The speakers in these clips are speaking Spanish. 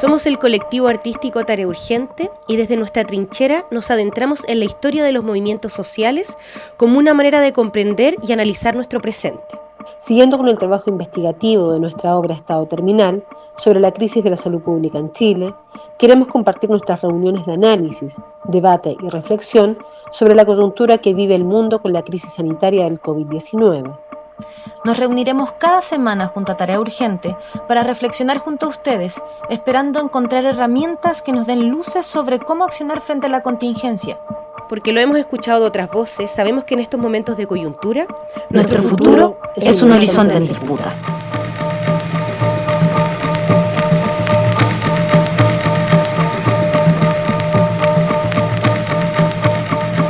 Somos el colectivo artístico Tarea Urgente y desde nuestra trinchera nos adentramos en la historia de los movimientos sociales como una manera de comprender y analizar nuestro presente. Siguiendo con el trabajo investigativo de nuestra obra Estado Terminal sobre la crisis de la salud pública en Chile, queremos compartir nuestras reuniones de análisis, debate y reflexión sobre la coyuntura que vive el mundo con la crisis sanitaria del COVID-19. Nos reuniremos cada semana junto a Tarea Urgente para reflexionar junto a ustedes, esperando encontrar herramientas que nos den luces sobre cómo accionar frente a la contingencia. Porque lo hemos escuchado de otras voces, sabemos que en estos momentos de coyuntura, nuestro futuro es un horizonte en disputa.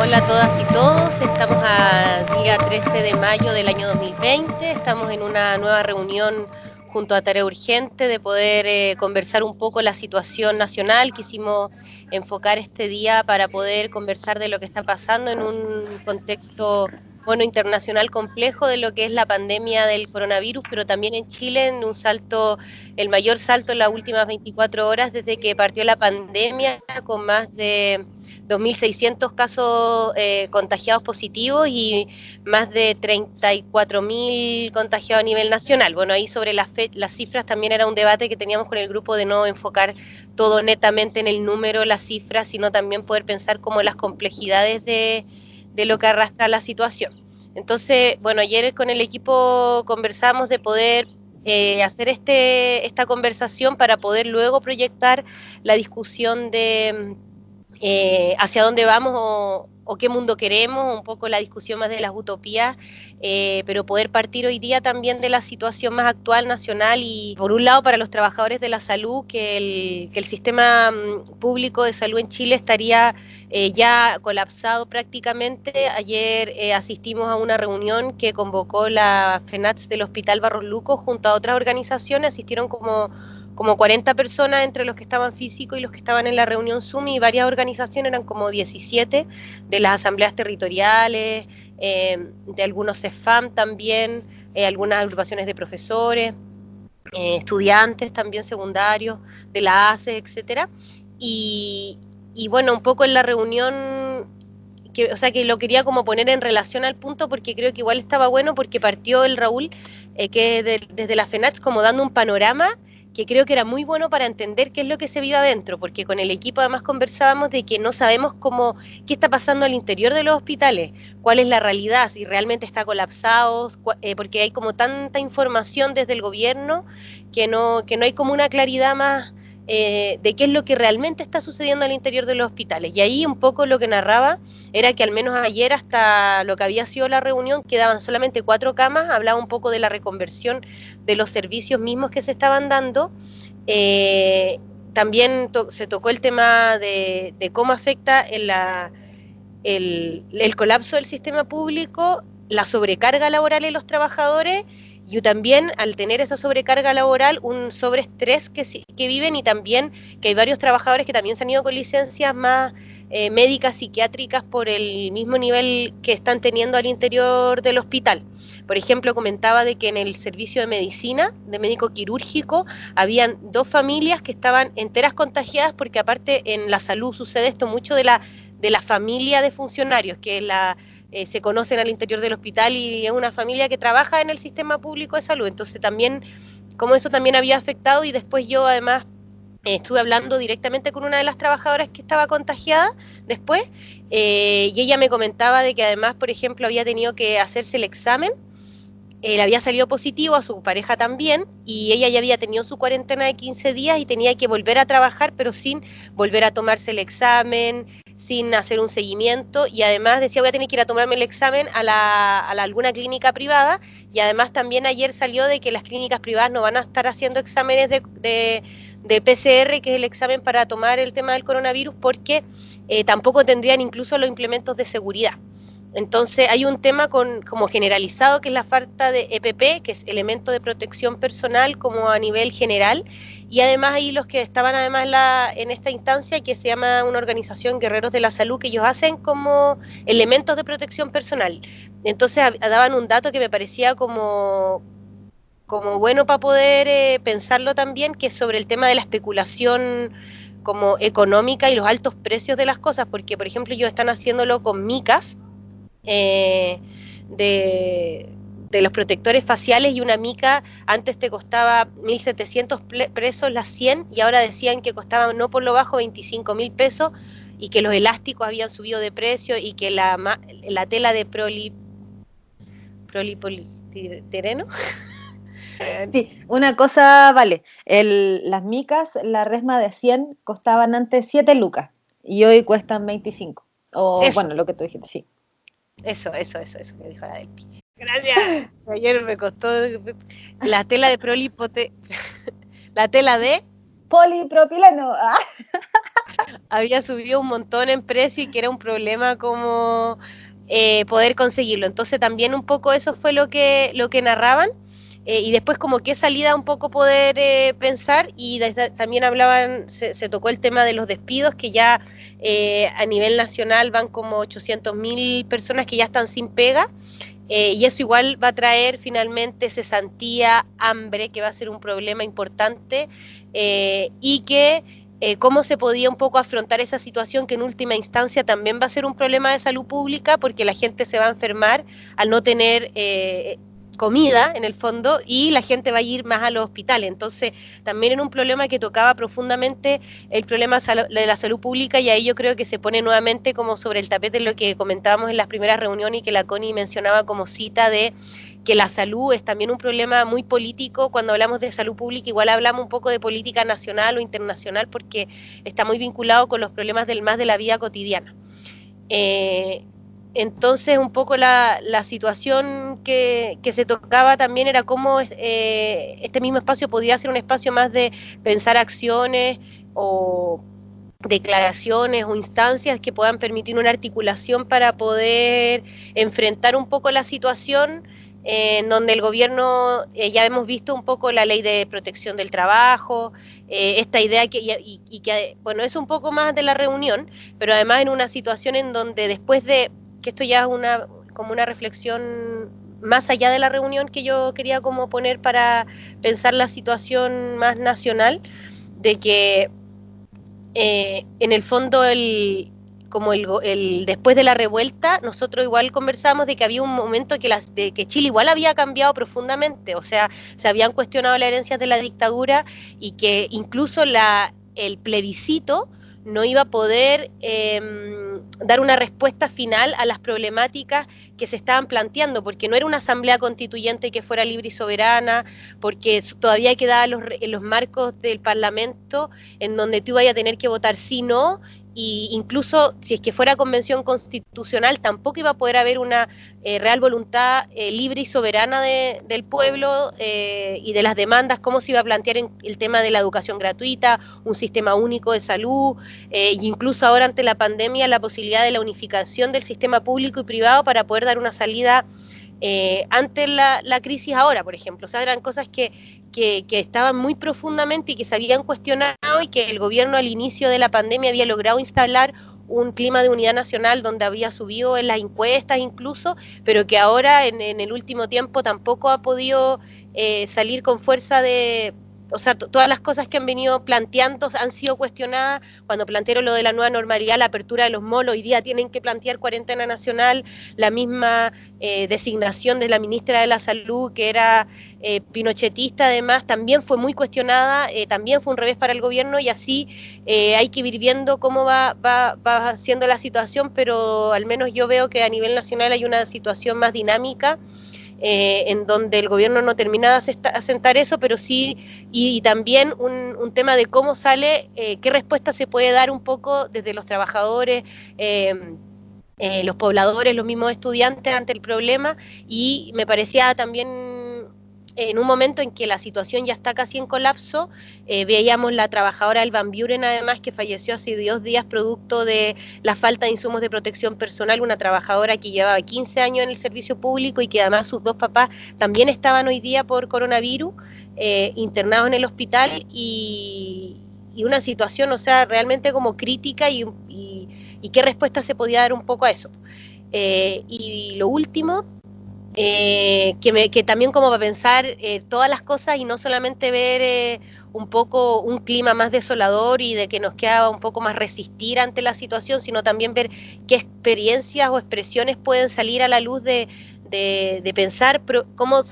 Hola a todas y todos, estamos a día 13 de mayo del año 2020, estamos en una nueva reunión junto a Tarea Urgente de poder conversar un poco la situación nacional. Quisimos enfocar este día para poder conversar de lo que está pasando en un contexto internacional complejo de lo que es la pandemia del coronavirus, pero también en Chile en un salto, el mayor salto en las últimas 24 horas desde que partió la pandemia, con más de 2.600 casos contagiados positivos y más de 34.000 contagiados a nivel nacional. Bueno, ahí sobre las cifras también era un debate que teníamos con el grupo de no enfocar todo netamente en el número, las cifras, sino también poder pensar como las complejidades de lo que arrastra la situación. Entonces, bueno, ayer con el equipo conversamos de poder hacer esta conversación para poder luego proyectar la discusión de hacia dónde vamos o qué mundo queremos, un poco la discusión más de las utopías, pero poder partir hoy día también de la situación más actual nacional y por un lado para los trabajadores de la salud, que el sistema público de salud en Chile estaría ya colapsado prácticamente. Ayer asistimos a una reunión que convocó la FENATS del Hospital Barros Luco junto a otras organizaciones, asistieron como 40 personas entre los que estaban físicos y los que estaban en la reunión Zoom, y varias organizaciones, eran como 17 de las asambleas territoriales, de algunos CEFAM también, algunas agrupaciones de profesores, estudiantes también secundarios, de la ACE, etcétera. Y bueno, un poco en la reunión, que lo quería como poner en relación al punto porque creo que igual estaba bueno, porque partió el Raúl, desde la FENATS como dando un panorama que creo que era muy bueno para entender qué es lo que se vive adentro, porque con el equipo además conversábamos de que no sabemos qué está pasando al interior de los hospitales, cuál es la realidad, si realmente está colapsado, porque hay como tanta información desde el gobierno que no hay como una claridad más de qué es lo que realmente está sucediendo al interior de los hospitales. Y ahí un poco lo que narraba era que al menos ayer, hasta lo que había sido la reunión, quedaban solamente 4 camas, hablaba un poco de la reconversión de los servicios mismos que se estaban dando. También se tocó el tema de cómo afecta el colapso del sistema público, la sobrecarga laboral en los trabajadores, y también al tener esa sobrecarga laboral, un sobreestrés que viven, y también que hay varios trabajadores que también se han ido con licencias más médicas, psiquiátricas, por el mismo nivel que están teniendo al interior del hospital. Por ejemplo, comentaba de que en el servicio de medicina, de médico quirúrgico, habían 2 familias que estaban enteras contagiadas, porque aparte en la salud sucede esto mucho de la familia de funcionarios, que se conocen al interior del hospital y es una familia que trabaja en el sistema público de salud. Entonces también, como eso también había afectado, y después yo además estuve hablando directamente con una de las trabajadoras que estaba contagiada después, y ella me comentaba de que además, por ejemplo, había tenido que hacerse el examen, le había salido positivo, a su pareja también, y ella ya había tenido su cuarentena de 15 días y tenía que volver a trabajar, pero sin volver a tomarse el examen, sin hacer un seguimiento, y además decía, voy a tener que ir a tomarme el examen a alguna clínica privada, y además también ayer salió de que las clínicas privadas no van a estar haciendo exámenes de PCR, que es el examen para tomar el tema del coronavirus, porque tampoco tendrían incluso los implementos de seguridad. Entonces hay un tema como generalizado, que es la falta de EPP, que es elemento de protección personal como a nivel general, y además ahí los que estaban además en esta instancia, que se llama una organización Guerreros de la Salud, que ellos hacen como elementos de protección personal. Entonces daban un dato que me parecía como como bueno para poder pensarlo también, que es sobre el tema de la especulación como económica y los altos precios de las cosas, porque por ejemplo ellos están haciéndolo con micas de los protectores faciales, y una mica antes te costaba 1.700 pesos las 100 y ahora decían que costaban no por lo bajo 25.000 pesos y que los elásticos habían subido de precio y que la tela de prolipolitireno. Sí, una cosa, vale, las micas, la resma de 100 costaban antes 7 lucas y hoy cuestan 25. O Eso. Bueno, lo que tú dijiste, sí. Eso que dijo la Delpi. Gracias. Ayer me costó la tela de la tela de Polipropileno. había subido un montón en precio y que era un problema como poder conseguirlo. Entonces también un poco eso fue lo que narraban. Y después como qué salida un poco poder pensar, y también hablaban, se tocó el tema de los despidos, que ya a nivel nacional van como 800.000 personas que ya están sin pega, y eso igual va a traer finalmente cesantía, hambre, que va a ser un problema importante, y que cómo se podía un poco afrontar esa situación, que en última instancia también va a ser un problema de salud pública, porque la gente se va a enfermar al no tener comida en el fondo, y la gente va a ir más a los hospitales. Entonces también era un problema que tocaba profundamente el problema de la salud pública, y ahí yo creo que se pone nuevamente como sobre el tapete lo que comentábamos en las primeras reuniones y que la Connie mencionaba como cita, de que la salud es también un problema muy político. Cuando hablamos de salud pública igual hablamos un poco de política nacional o internacional, porque está muy vinculado con los problemas más de la vida cotidiana. Entonces un poco la situación que se tocaba también era cómo este mismo espacio podría ser un espacio más de pensar acciones o declaraciones o instancias que puedan permitir una articulación para poder enfrentar un poco la situación, en donde el gobierno, ya hemos visto un poco la ley de protección del trabajo, esta idea que bueno, es un poco más de la reunión, pero además en una situación en donde después de que esto ya es como una reflexión más allá de la reunión que yo quería como poner para pensar la situación más nacional, de que en el fondo después de la revuelta, nosotros igual conversamos de que había un momento que Chile igual había cambiado profundamente, o sea, se habían cuestionado las herencias de la dictadura, y que incluso el plebiscito no iba a poder dar una respuesta final a las problemáticas que se estaban planteando, porque no era una asamblea constituyente que fuera libre y soberana, porque todavía quedaban los marcos del Parlamento en donde tú ibas a tener que votar sí, no, y incluso si es que fuera convención constitucional tampoco iba a poder haber una real voluntad libre y soberana del pueblo y de las demandas, cómo se iba a plantear el tema de la educación gratuita, un sistema único de salud, e incluso ahora ante la pandemia la posibilidad de la unificación del sistema público y privado para poder dar una salida ante la crisis ahora, por ejemplo. O sea, eran cosas que estaban muy profundamente y que se habían cuestionado, y que el gobierno al inicio de la pandemia había logrado instalar un clima de unidad nacional donde había subido en las encuestas incluso, pero que ahora en el último tiempo tampoco ha podido salir con fuerza de... O sea, todas las cosas que han venido planteando han sido cuestionadas. Cuando plantearon lo de la nueva normalidad, la apertura de los malls, hoy día tienen que plantear cuarentena nacional, la misma designación de la ministra de la Salud, que era pinochetista además, también fue muy cuestionada, también fue un revés para el gobierno, y así hay que ir viendo cómo va siendo la situación, pero al menos yo veo que a nivel nacional hay una situación más dinámica, en donde el gobierno no termina de asentar eso, pero sí, y también un tema de cómo sale, qué respuesta se puede dar un poco desde los trabajadores, los pobladores, los mismos estudiantes ante el problema. Y me parecía también, en un momento en que la situación ya está casi en colapso, veíamos la trabajadora del Van Buren, además, que falleció hace 2 días producto de la falta de insumos de protección personal, una trabajadora que llevaba 15 años en el servicio público y que además sus 2 papás también estaban hoy día por coronavirus, internados en el hospital, y una situación, o sea, realmente como crítica, y qué respuesta se podía dar un poco a eso. Y lo último que también como para pensar todas las cosas y no solamente ver un poco un clima más desolador y de que nos queda un poco más resistir ante la situación, sino también ver qué experiencias o expresiones pueden salir a la luz de pensar cómo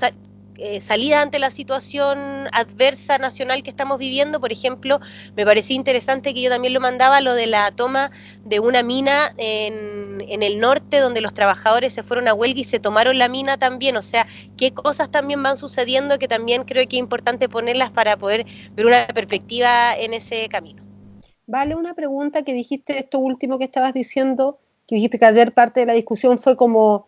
salida ante la situación adversa nacional que estamos viviendo. Por ejemplo, me parecía interesante que yo también lo mandaba, lo de la toma de una mina en el norte, donde los trabajadores se fueron a huelga y se tomaron la mina también. O sea, qué cosas también van sucediendo que también creo que es importante ponerlas para poder ver una perspectiva en ese camino. Vale, una pregunta que dijiste, esto último que estabas diciendo, que dijiste que ayer parte de la discusión fue como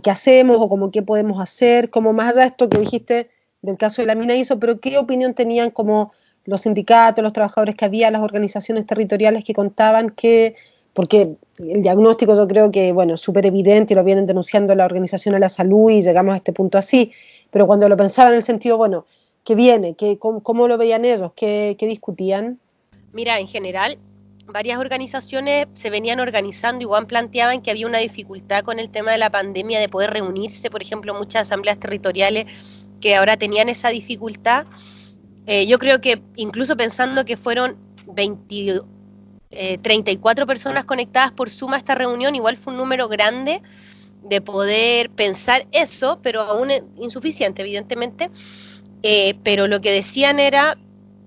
qué hacemos o como qué podemos hacer, como más allá de esto que dijiste del caso de la mina ISO, pero qué opinión tenían como los sindicatos, los trabajadores que había, las organizaciones territoriales que contaban que, porque el diagnóstico yo creo que, bueno, es súper evidente y lo vienen denunciando la Organización de la Salud y llegamos a este punto así, pero cuando lo pensaban en el sentido, bueno, ¿qué viene? ¿Cómo lo veían ellos? ¿Qué discutían? Mira, en general, varias organizaciones se venían organizando, igual planteaban que había una dificultad con el tema de la pandemia de poder reunirse, por ejemplo, muchas asambleas territoriales que ahora tenían esa dificultad. Yo creo que incluso pensando que fueron 34 personas conectadas por Zoom a esta reunión, igual fue un número grande de poder pensar eso, pero aún insuficiente, evidentemente. Pero lo que decían era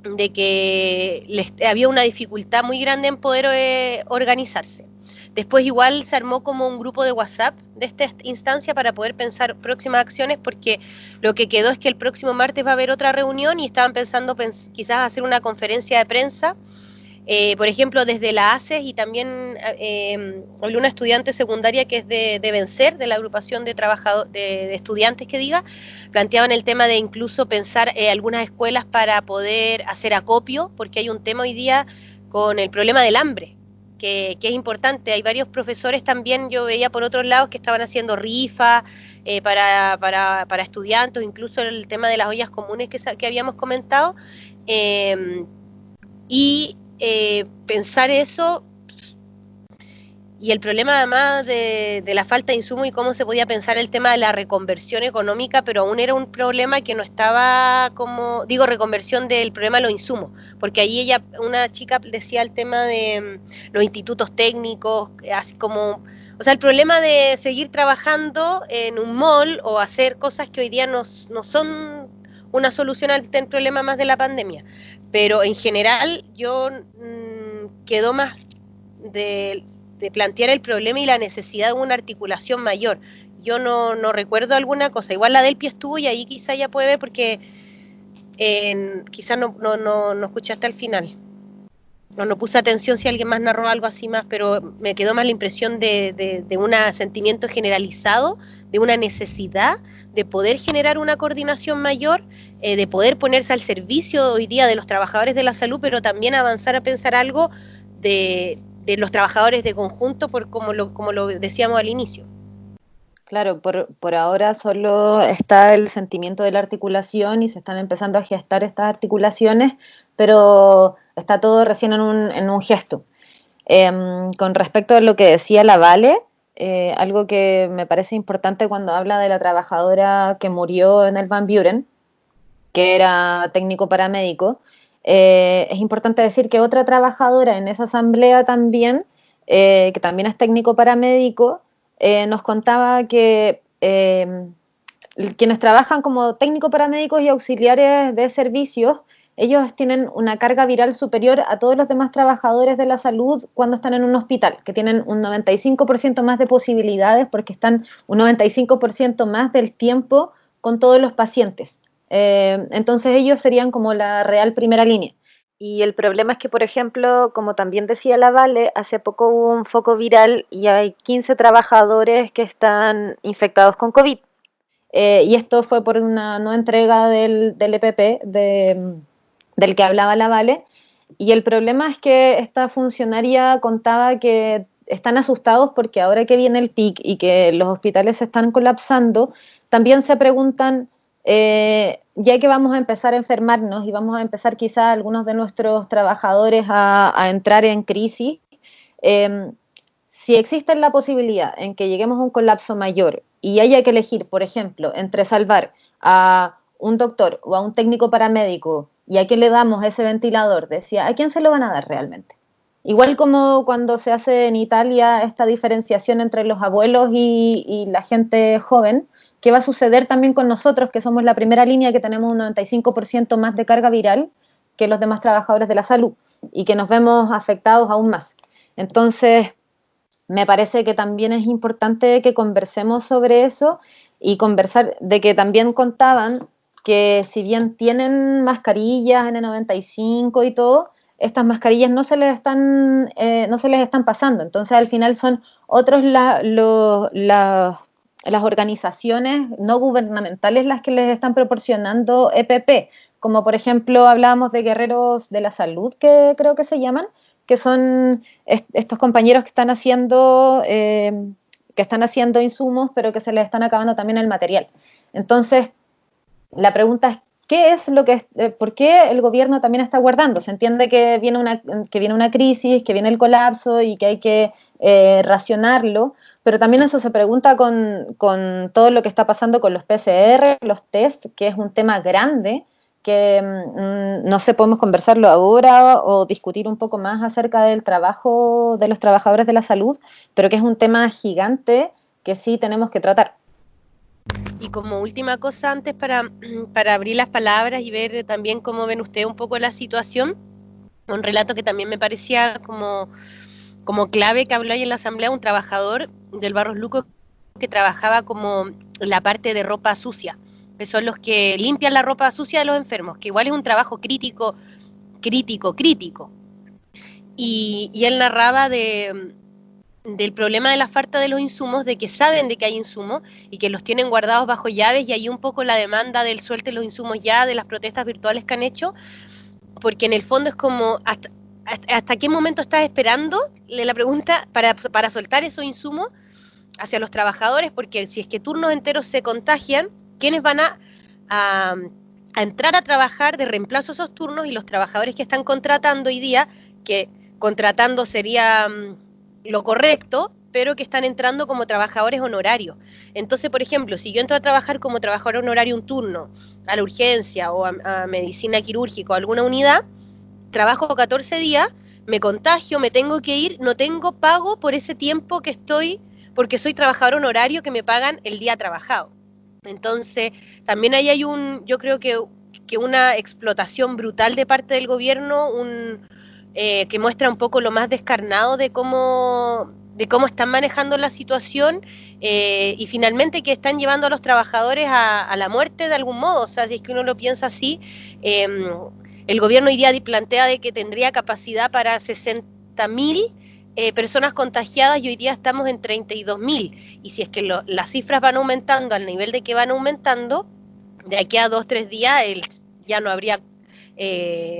de que había una dificultad muy grande en poder organizarse. Después igual se armó como un grupo de WhatsApp de esta instancia para poder pensar próximas acciones, porque lo que quedó es que el próximo martes va a haber otra reunión y estaban pensando quizás hacer una conferencia de prensa, por ejemplo, desde la ACES, y también habló una estudiante secundaria que es de Vencer, de la agrupación de estudiantes que diga, planteaban el tema de incluso pensar algunas escuelas para poder hacer acopio, porque hay un tema hoy día con el problema del hambre, que es importante. Hay varios profesores también, yo veía por otros lados, que estaban haciendo rifas para estudiantes, incluso el tema de las ollas comunes que habíamos comentado, y pensar eso, y el problema además de la falta de insumo y cómo se podía pensar el tema de la reconversión económica, pero aún era un problema que no estaba como, digo, reconversión del problema de los insumos, porque ahí una chica decía el tema de los institutos técnicos, así como, o sea, el problema de seguir trabajando en un mall o hacer cosas que hoy día no son una solución al problema más de la pandemia. Pero en general yo quedó más de plantear el problema y la necesidad de una articulación mayor. Yo no recuerdo alguna cosa. Igual la del pie estuvo y ahí quizá ya puede ver, porque quizás no escuchaste al final. No puse atención si alguien más narró algo así más, pero me quedó más la impresión de un sentimiento generalizado, de una necesidad de poder generar una coordinación mayor, de poder ponerse al servicio hoy día de los trabajadores de la salud, pero también avanzar a pensar algo de los trabajadores de conjunto, como lo decíamos al inicio. Claro, por ahora solo está el sentimiento de la articulación y se están empezando a gestar estas articulaciones, pero está todo recién en un gesto. Con respecto a lo que decía la Vale, algo que me parece importante cuando habla de la trabajadora que murió en el Van Buren, que era técnico paramédico, es importante decir que otra trabajadora en esa asamblea también, que también es técnico paramédico, nos contaba que quienes trabajan como técnico paramédicos y auxiliares de servicios, ellos tienen una carga viral superior a todos los demás trabajadores de la salud cuando están en un hospital, que tienen un 95% más de posibilidades porque están un 95% más del tiempo con todos los pacientes. Entonces ellos serían como la real primera línea. Y el problema es que, por ejemplo, como también decía la Vale, hace poco hubo un foco viral y hay 15 trabajadores que están infectados con COVID. Y esto fue por una no entrega del EPP, del que hablaba la Vale. Y el problema es que esta funcionaria contaba que están asustados porque ahora que viene el pic y que los hospitales se están colapsando, también se preguntan, ya que vamos a empezar a enfermarnos y vamos a empezar quizá algunos de nuestros trabajadores a entrar en crisis, si si existe la posibilidad en que lleguemos a un colapso mayor y haya que elegir, por ejemplo, entre salvar a un doctor o a un técnico paramédico y a quién le damos ese ventilador, decía, ¿a quién se lo van a dar realmente? Igual como cuando se hace en Italia esta diferenciación entre los abuelos y la gente joven, ¿qué va a suceder también con nosotros, que somos la primera línea, que tenemos un 95% más de carga viral que los demás trabajadores de la salud y que nos vemos afectados aún más? Entonces, me parece que también es importante que conversemos sobre eso y conversar de que también contaban que si bien tienen mascarillas N95 y todo, estas mascarillas no se les están pasando. Entonces, al final son otros las organizaciones no gubernamentales las que les están proporcionando EPP, como por ejemplo hablábamos de guerreros de la salud, que creo que se llaman, que son estos compañeros que están haciendo insumos, pero que se les están acabando también el material. Entonces, la pregunta es, ¿por qué el gobierno también está guardando? Se entiende que viene una crisis, que viene el colapso y que hay que racionarlo, pero también eso se pregunta con todo lo que está pasando con los PCR, los test, que es un tema grande, que no sé, podemos conversarlo ahora o discutir un poco más acerca del trabajo de los trabajadores de la salud, pero que es un tema gigante que sí tenemos que tratar. Y como última cosa antes para abrir las palabras y ver también cómo ven ustedes un poco la situación, un relato que también me parecía como clave que habló ahí en la asamblea, un trabajador del Barros Luco que trabajaba como la parte de ropa sucia, que son los que limpian la ropa sucia de los enfermos, que igual es un trabajo crítico. Y él narraba del problema de la falta de los insumos, de que saben de que hay insumos y que los tienen guardados bajo llaves, y ahí un poco la demanda del suelte los insumos ya, de las protestas virtuales que han hecho, porque en el fondo es como, ¿hasta qué momento estás esperando? La pregunta, para soltar esos insumos hacia los trabajadores, porque si es que turnos enteros se contagian, ¿quiénes van a entrar a trabajar de reemplazo a esos turnos? Y los trabajadores que están contratando hoy día, que contratando sería lo correcto, pero que están entrando como trabajadores honorarios. Entonces, por ejemplo, si yo entro a trabajar como trabajador honorario un turno, a la urgencia o a medicina quirúrgica o alguna unidad, trabajo 14 días, me contagio, me tengo que ir, no tengo pago por ese tiempo que estoy, porque soy trabajador honorario que me pagan el día trabajado. Entonces, también ahí hay yo creo que una explotación brutal de parte del gobierno, que muestra un poco lo más descarnado de cómo están manejando la situación, y finalmente que están llevando a los trabajadores a la muerte de algún modo. O sea, si es que uno lo piensa así, el gobierno hoy día plantea de que tendría capacidad para 60.000 personas contagiadas, y hoy día estamos en 32.000, y si es que las cifras van aumentando al nivel de que van aumentando, de aquí a 2-3 días ya no habría,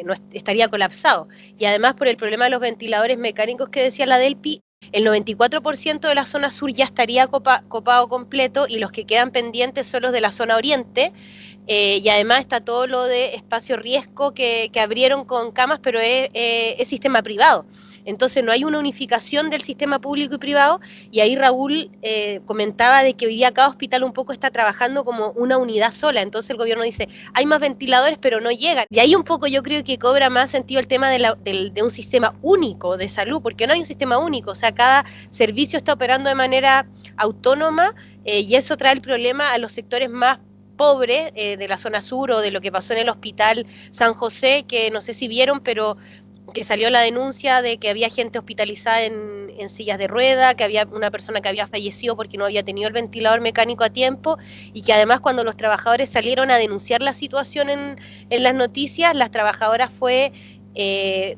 no estaría colapsado. Y además, por el problema de los ventiladores mecánicos que decía la Delpi, el 94% de la zona sur ya estaría copado completo, y los que quedan pendientes son los de la zona oriente. Y además está todo lo de espacio riesgo que abrieron con camas, pero es sistema privado. Entonces no hay una unificación del sistema público y privado, y ahí Raúl comentaba de que hoy día cada hospital un poco está trabajando como una unidad sola. Entonces el gobierno dice, hay más ventiladores pero no llegan, y ahí un poco yo creo que cobra más sentido el tema de un sistema único de salud, porque no hay un sistema único. O sea, cada servicio está operando de manera autónoma, y eso trae el problema a los sectores más pobres de la zona sur, o de lo que pasó en el hospital San José, que no sé si vieron, pero que salió la denuncia de que había gente hospitalizada en sillas de rueda, que había una persona que había fallecido porque no había tenido el ventilador mecánico a tiempo, y que además cuando los trabajadores salieron a denunciar la situación en las noticias, las trabajadoras la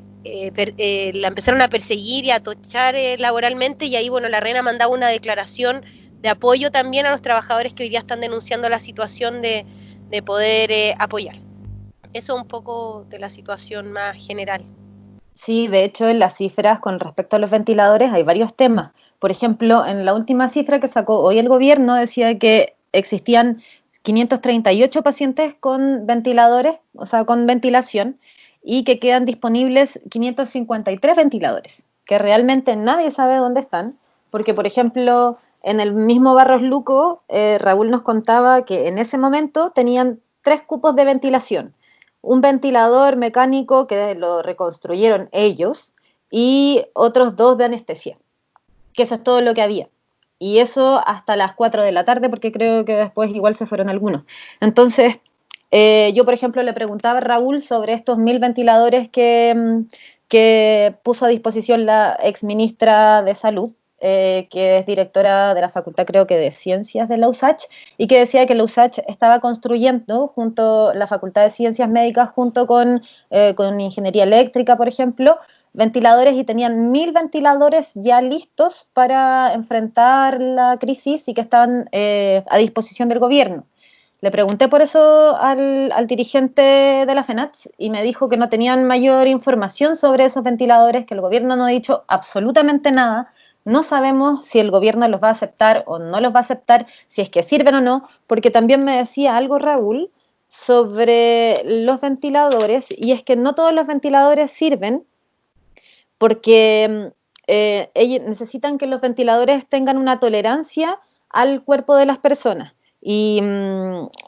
empezaron a perseguir y a tochar laboralmente, y ahí la reina mandaba una declaración de apoyo también a los trabajadores que hoy día están denunciando la situación de poder apoyar. Eso un poco de la situación más general. Sí, de hecho, en las cifras con respecto a los ventiladores hay varios temas. Por ejemplo, en la última cifra que sacó hoy el gobierno decía que existían 538 pacientes con ventiladores, o sea, con ventilación, y que quedan disponibles 553 ventiladores, que realmente nadie sabe dónde están, porque, por ejemplo, en el mismo Barros Luco, Raúl nos contaba que en ese momento tenían 3 cupos de ventilación. Un ventilador mecánico que lo reconstruyeron ellos y otros 2 de anestesia, que eso es todo lo que había. Y eso hasta las 4 de la tarde, porque creo que después igual se fueron algunos. Entonces, yo, por ejemplo, le preguntaba a Raúl sobre estos 1000 ventiladores que puso a disposición la exministra de Salud, que es directora de la Facultad, creo que de Ciencias de la USACH, y que decía que la USACH estaba construyendo la Facultad de Ciencias Médicas junto con Ingeniería Eléctrica, por ejemplo, ventiladores, y tenían 1000 ventiladores ya listos para enfrentar la crisis y que estaban a disposición del gobierno. Le pregunté por eso al dirigente de la FENATS y me dijo que no tenían mayor información sobre esos ventiladores, que el gobierno no ha dicho absolutamente nada. No sabemos si el gobierno los va a aceptar o no los va a aceptar, si es que sirven o no, porque también me decía algo Raúl sobre los ventiladores, y es que no todos los ventiladores sirven, porque ellos necesitan que los ventiladores tengan una tolerancia al cuerpo de las personas. Y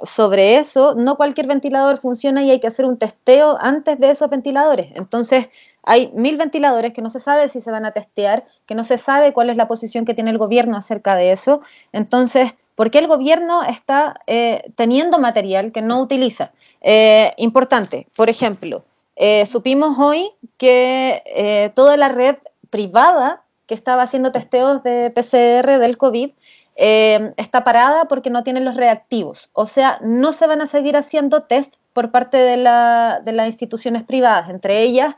sobre eso, no cualquier ventilador funciona y hay que hacer un testeo antes de esos ventiladores. Entonces, hay 1000 ventiladores que no se sabe si se van a testear, que no se sabe cuál es la posición que tiene el gobierno acerca de eso. Entonces, ¿por qué el gobierno está teniendo material que no utiliza? Importante, por ejemplo, supimos hoy que toda la red privada que estaba haciendo testeos de PCR del COVID está parada porque no tienen los reactivos. O sea, no se van a seguir haciendo test por parte de las instituciones privadas, entre ellas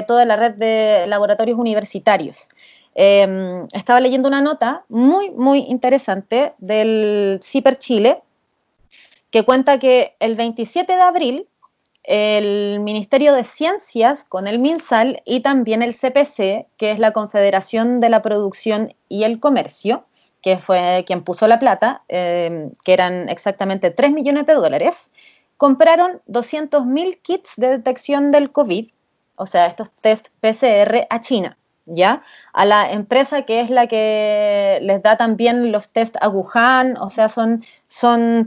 toda la red de laboratorios universitarios. Estaba leyendo una nota muy, muy interesante del CIPER Chile, que cuenta que el 27 de abril el Ministerio de Ciencias con el MinSal y también el CPC, que es la Confederación de la Producción y el Comercio, que fue quien puso la plata, que eran exactamente 3 millones de dólares, compraron 200.000 kits de detección del COVID, o sea, estos test PCR a China, ¿ya? A la empresa que es la que les da también los test a Wuhan, o sea, son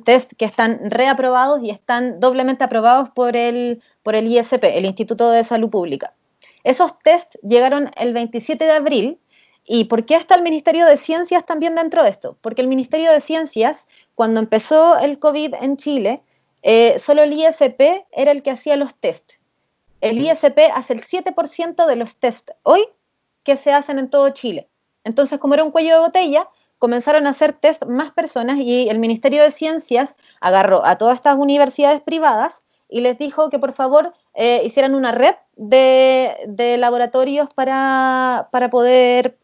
test que están reaprobados y están doblemente aprobados por el ISP, el Instituto de Salud Pública. Esos test llegaron el 27 de abril. ¿Y por qué está el Ministerio de Ciencias también dentro de esto? Porque el Ministerio de Ciencias, cuando empezó el COVID en Chile, solo el ISP era el que hacía los test. El ISP hace el 7% de los test hoy que se hacen en todo Chile. Entonces, como era un cuello de botella, comenzaron a hacer test más personas y el Ministerio de Ciencias agarró a todas estas universidades privadas y les dijo que por favor hicieran una red de laboratorios para poder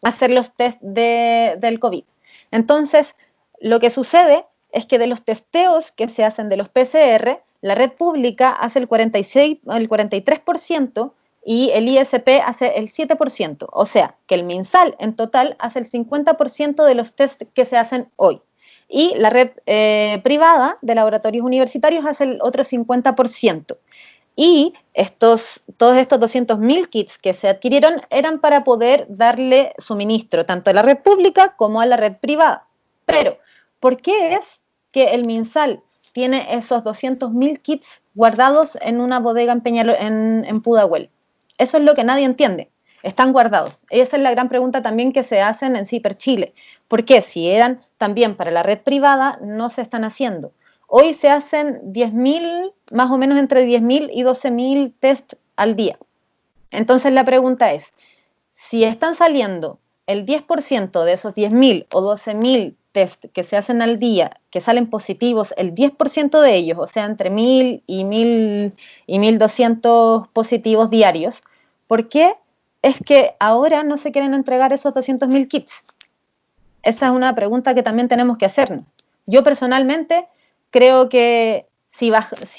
hacer los test del COVID. Entonces, lo que sucede es que de los testeos que se hacen de los PCR, la red pública hace el 43% y el ISP hace el 7%. O sea, que el MinSal en total hace el 50% de los test que se hacen hoy. Y la red privada de laboratorios universitarios hace el otro 50%. Y todos estos 200.000 kits que se adquirieron eran para poder darle suministro tanto a la red pública como a la red privada. Pero, ¿por qué es que el MinSal tiene esos 200.000 kits guardados en una bodega en Pudahuel? Eso es lo que nadie entiende. Están guardados. Esa es la gran pregunta también que se hacen en CIPER Chile. ¿Por qué? Si eran también para la red privada, no se están haciendo. Hoy se hacen 10.000, más o menos entre 10.000 y 12.000 test al día. Entonces la pregunta es, si están saliendo el 10% de esos 10.000 o 12.000 test que se hacen al día, que salen positivos, el 10% de ellos, o sea, entre 1.000 y 1.200 positivos diarios, ¿por qué es que ahora no se quieren entregar esos 200.000 kits? Esa es una pregunta que también tenemos que hacernos. Yo personalmente creo que si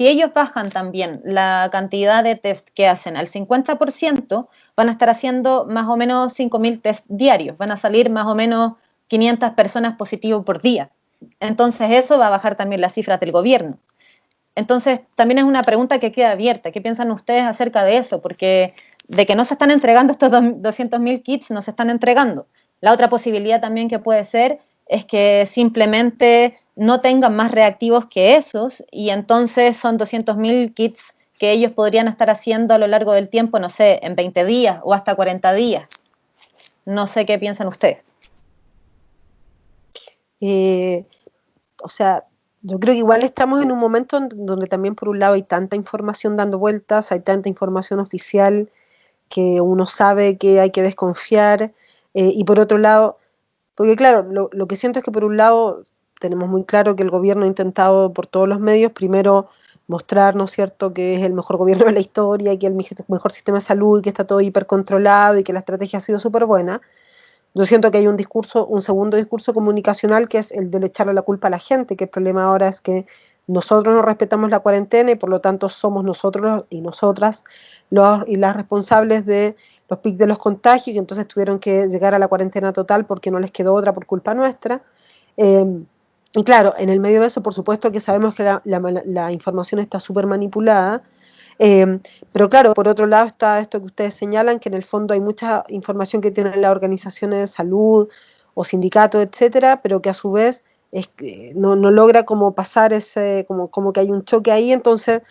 ellos bajan también la cantidad de test que hacen al 50%, van a estar haciendo más o menos 5.000 test diarios, van a salir más o menos 500 personas positivas por día. Entonces eso va a bajar también las cifras del gobierno. Entonces también es una pregunta que queda abierta. ¿Qué piensan ustedes acerca de eso? Porque de que no se están entregando estos 200.000 kits, no se están entregando. La otra posibilidad también que puede ser es que simplemente no tengan más reactivos que esos y entonces son 200.000 kits que ellos podrían estar haciendo a lo largo del tiempo, no sé, en 20 días o hasta 40 días. No sé qué piensan ustedes. O sea, yo creo que igual estamos en un momento donde también por un lado hay tanta información dando vueltas, hay tanta información oficial que uno sabe que hay que desconfiar, y por otro lado, porque claro, lo que siento es que por un lado tenemos muy claro que el gobierno ha intentado por todos los medios primero mostrar, ¿no es cierto?, que es el mejor gobierno de la historia y que el mejor sistema de salud y que está todo hipercontrolado y que la estrategia ha sido súper buena. Yo siento que hay un segundo discurso comunicacional que es el de echarle la culpa a la gente, que el problema ahora es que nosotros no respetamos la cuarentena y por lo tanto somos nosotros y nosotras y las responsables de los picos de los contagios y entonces tuvieron que llegar a la cuarentena total porque no les quedó otra por culpa nuestra. Y claro, en el medio de eso por supuesto que sabemos que la información está súper manipulada. Pero claro, por otro lado está esto que ustedes señalan, que en el fondo hay mucha información que tienen las organizaciones de salud o sindicatos, etcétera, pero que a su vez no logra como pasar como que hay un choque ahí. Entonces,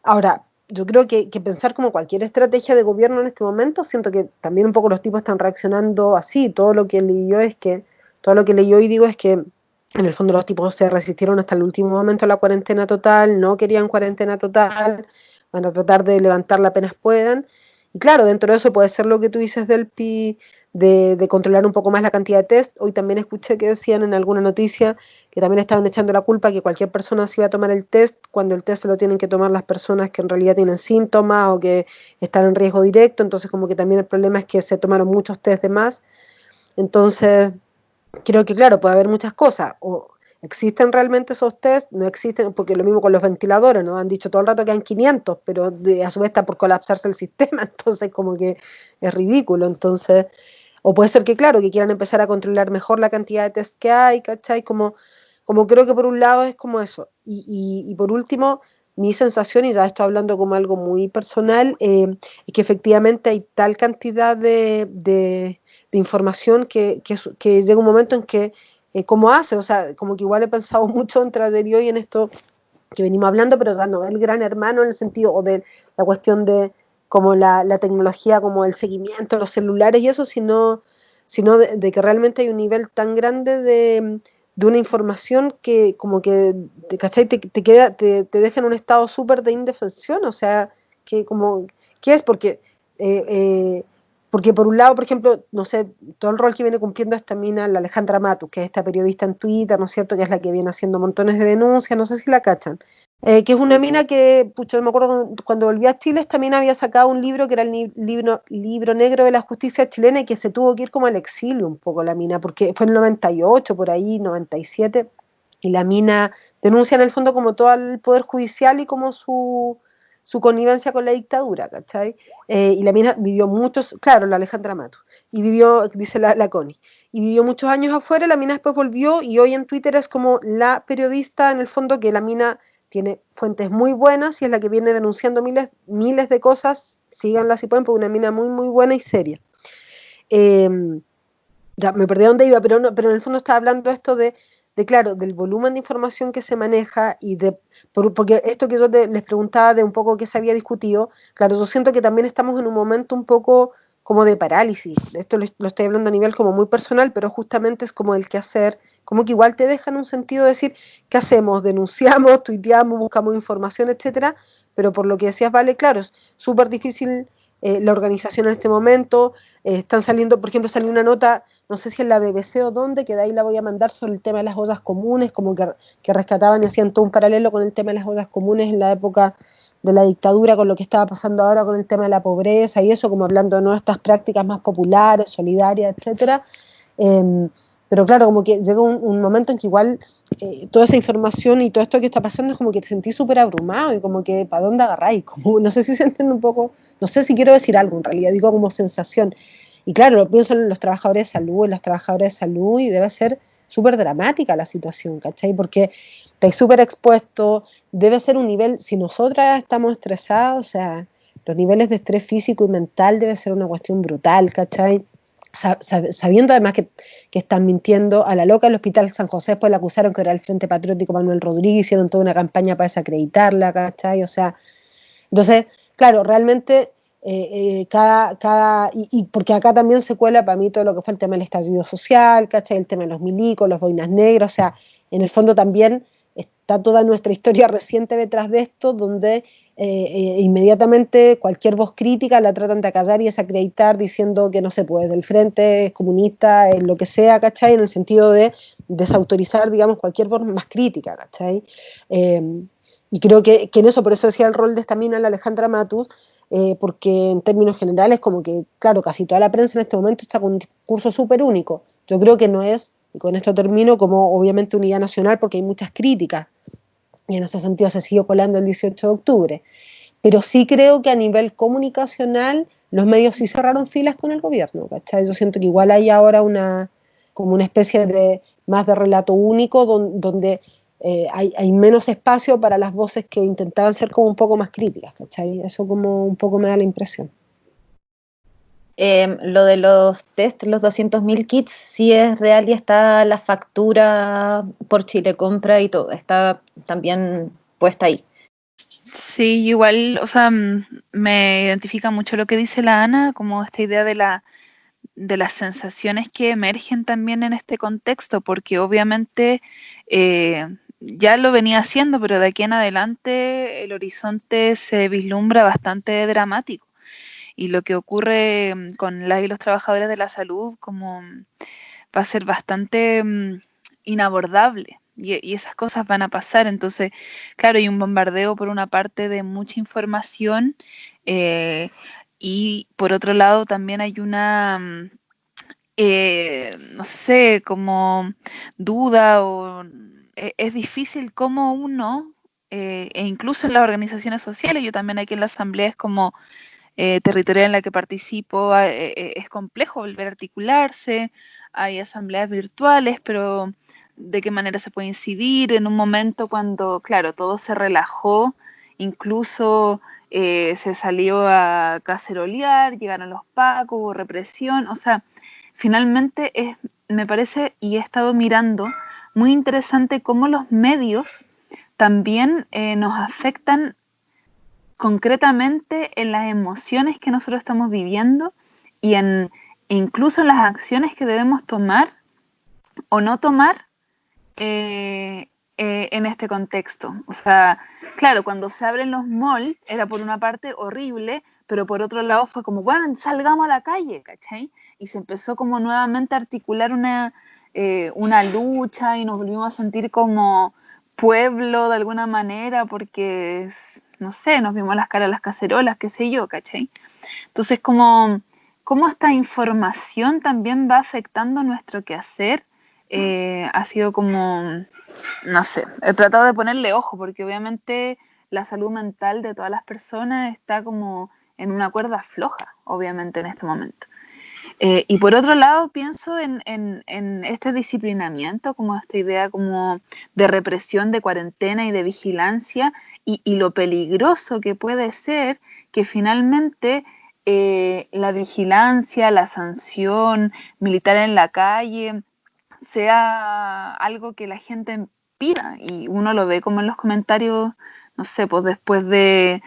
ahora, yo creo que pensar como cualquier estrategia de gobierno en este momento, siento que también un poco los tipos están reaccionando así. Todo lo que leí hoy digo es que en el fondo los tipos se resistieron hasta el último momento a la cuarentena total, no querían cuarentena total, van a tratar de levantarla apenas puedan. Y claro, dentro de eso puede ser lo que tú dices del PI, de controlar un poco más la cantidad de test. Hoy también escuché que decían en alguna noticia que también estaban echando la culpa que cualquier persona se iba a tomar el test, cuando el test se lo tienen que tomar las personas que en realidad tienen síntomas o que están en riesgo directo. Entonces como que también el problema es que se tomaron muchos test de más. Entonces creo que claro, puede haber muchas cosas, o ¿existen realmente esos test? No existen, porque lo mismo con los ventiladores, ¿no? Han dicho todo el rato que hay 500, pero a su vez está por colapsarse el sistema, entonces como que es ridículo. Entonces, o puede ser que claro, que quieran empezar a controlar mejor la cantidad de test que hay, ¿cachai? Como creo que por un lado es como eso. Y por último, mi sensación, y ya estoy hablando como algo muy personal, es que efectivamente hay tal cantidad de información que llega un momento en que cómo hace, o sea, como que igual he pensado mucho entre ayer y hoy en esto que venimos hablando, pero ya no el gran hermano en el sentido, o de la cuestión de como la tecnología, como el seguimiento, los celulares y eso, sino de que realmente hay un nivel tan grande de una información que como que, ¿cachai? Te deja en un estado súper de indefensión, o sea, que como, ¿qué es? Porque por un lado, por ejemplo, no sé, todo el rol que viene cumpliendo esta mina, la Alejandra Matus, que es esta periodista en Twitter, ¿no es cierto?, que es la que viene haciendo montones de denuncias, no sé si la cachan, que es una mina que, pucha, me acuerdo cuando volví a Chile, esta mina había sacado un libro que era el libro negro de la justicia chilena y que se tuvo que ir como al exilio un poco la mina, porque fue en el 98, por ahí, 97, y la mina denuncia en el fondo como todo el poder judicial y como su connivencia con la dictadura, ¿cachai? Y la mina vivió muchos, claro, la Alejandra Matus, y vivió, dice la Connie, y vivió muchos años afuera, la mina después volvió y hoy en Twitter es como la periodista en el fondo que la mina tiene fuentes muy buenas y es la que viene denunciando miles de cosas, síganla si pueden, porque una mina muy, muy buena y seria. Ya me perdí dónde iba, pero en el fondo estaba hablando esto claro, del volumen de información que se maneja y porque esto que yo les preguntaba de un poco qué se había discutido, claro, yo siento que también estamos en un momento un poco como de parálisis. Esto lo estoy hablando a nivel como muy personal, pero justamente es como el qué hacer, como que igual te deja en un sentido de decir, ¿qué hacemos? Denunciamos, tuiteamos, buscamos información, etcétera, pero por lo que decías, Vale, claro, es súper difícil la organización en este momento. Están saliendo, por ejemplo, salió una nota, no sé si en la BBC o dónde, que de ahí la voy a mandar, sobre el tema de las ollas comunes, como que rescataban y hacían todo un paralelo con el tema de las ollas comunes en la época de la dictadura, con lo que estaba pasando ahora con el tema de la pobreza y eso, como hablando de estas prácticas más populares, solidarias, etcétera. Pero claro, como que llega un momento en que igual toda esa información y todo esto que está pasando es como que te sentís súper abrumado y como que ¿para dónde agarráis? Como, no sé si se entiende un poco, no sé si quiero decir algo en realidad, digo como sensación. Y claro, lo pienso en los trabajadores de salud, en las trabajadoras de salud, y debe ser súper dramática la situación, ¿cachai? Porque estáis súper expuestos, debe ser un nivel, si nosotras estamos estresadas, o sea, los niveles de estrés físico y mental debe ser una cuestión brutal, ¿cachai? sabiendo además que están mintiendo a la loca. El Hospital San José después la acusaron que era el Frente Patriótico Manuel Rodríguez, hicieron toda una campaña para desacreditarla, ¿cachai? O sea, entonces, claro, realmente y porque acá también se cuela para mí todo lo que fue el tema del estallido social, ¿cachai? El tema de los milicos, los boinas negras, o sea, en el fondo también está toda nuestra historia reciente detrás de esto, donde inmediatamente cualquier voz crítica la tratan de acallar y desacreditar diciendo que no se puede, del frente, es comunista, es lo que sea, ¿cachai? En el sentido de desautorizar, digamos, cualquier voz más crítica, ¿cachai? Y creo que en eso, por eso decía el rol de esta mina, la Alejandra Matus, porque en términos generales, como que, claro, casi toda la prensa en este momento está con un discurso súper único. Yo creo que no es, y con esto termino, como obviamente unidad nacional, porque hay muchas críticas, y en ese sentido se siguió colando el 18 de octubre. Pero sí creo que a nivel comunicacional los medios sí cerraron filas con el gobierno, ¿cachai? Yo siento que igual hay ahora como una especie de más de relato único donde hay menos espacio para las voces que intentaban ser como un poco más críticas, ¿cachai? Eso como un poco me da la impresión. Lo de los test, los 200.000 kits, sí es real y está la factura por Chile Compra y todo, está también puesta ahí. Sí, igual, o sea, me identifica mucho lo que dice la Ana, como esta idea de las sensaciones que emergen también en este contexto, porque obviamente ya lo venía haciendo, pero de aquí en adelante el horizonte se vislumbra bastante dramático. Y lo que ocurre con las y los trabajadores de la salud como va a ser bastante inabordable. Y esas cosas van a pasar. Entonces, claro, hay un bombardeo por una parte de mucha información y por otro lado también hay una, no sé, como duda o es difícil cómo uno, e incluso en las organizaciones sociales, yo también aquí en la asamblea es como territorial en la que participo, es complejo volver a articularse, hay asambleas virtuales, pero de qué manera se puede incidir en un momento cuando, claro, todo se relajó, incluso se salió a cacerolear, llegaron los pacos, hubo represión, o sea, finalmente me parece, y he estado mirando, muy interesante cómo los medios también nos afectan concretamente en las emociones que nosotros estamos viviendo y incluso en las acciones que debemos tomar o no tomar en este contexto. O sea, claro, cuando se abren los malls era por una parte horrible, pero por otro lado fue como, bueno, salgamos a la calle, ¿cachai? Y se empezó como nuevamente a articular una lucha y nos volvimos a sentir como pueblo de alguna manera porque, no sé, nos vimos las caras a las cacerolas, qué sé yo, ¿cachai? Entonces, cómo esta información también va afectando nuestro quehacer, ha sido como, no sé, he tratado de ponerle ojo porque obviamente la salud mental de todas las personas está como en una cuerda floja, obviamente en este momento. Y por otro lado pienso en este disciplinamiento, como esta idea como de represión, de cuarentena y de vigilancia y lo peligroso que puede ser que finalmente la vigilancia, la sanción militar en la calle sea algo que la gente pida y uno lo ve como en los comentarios, no sé, pues después de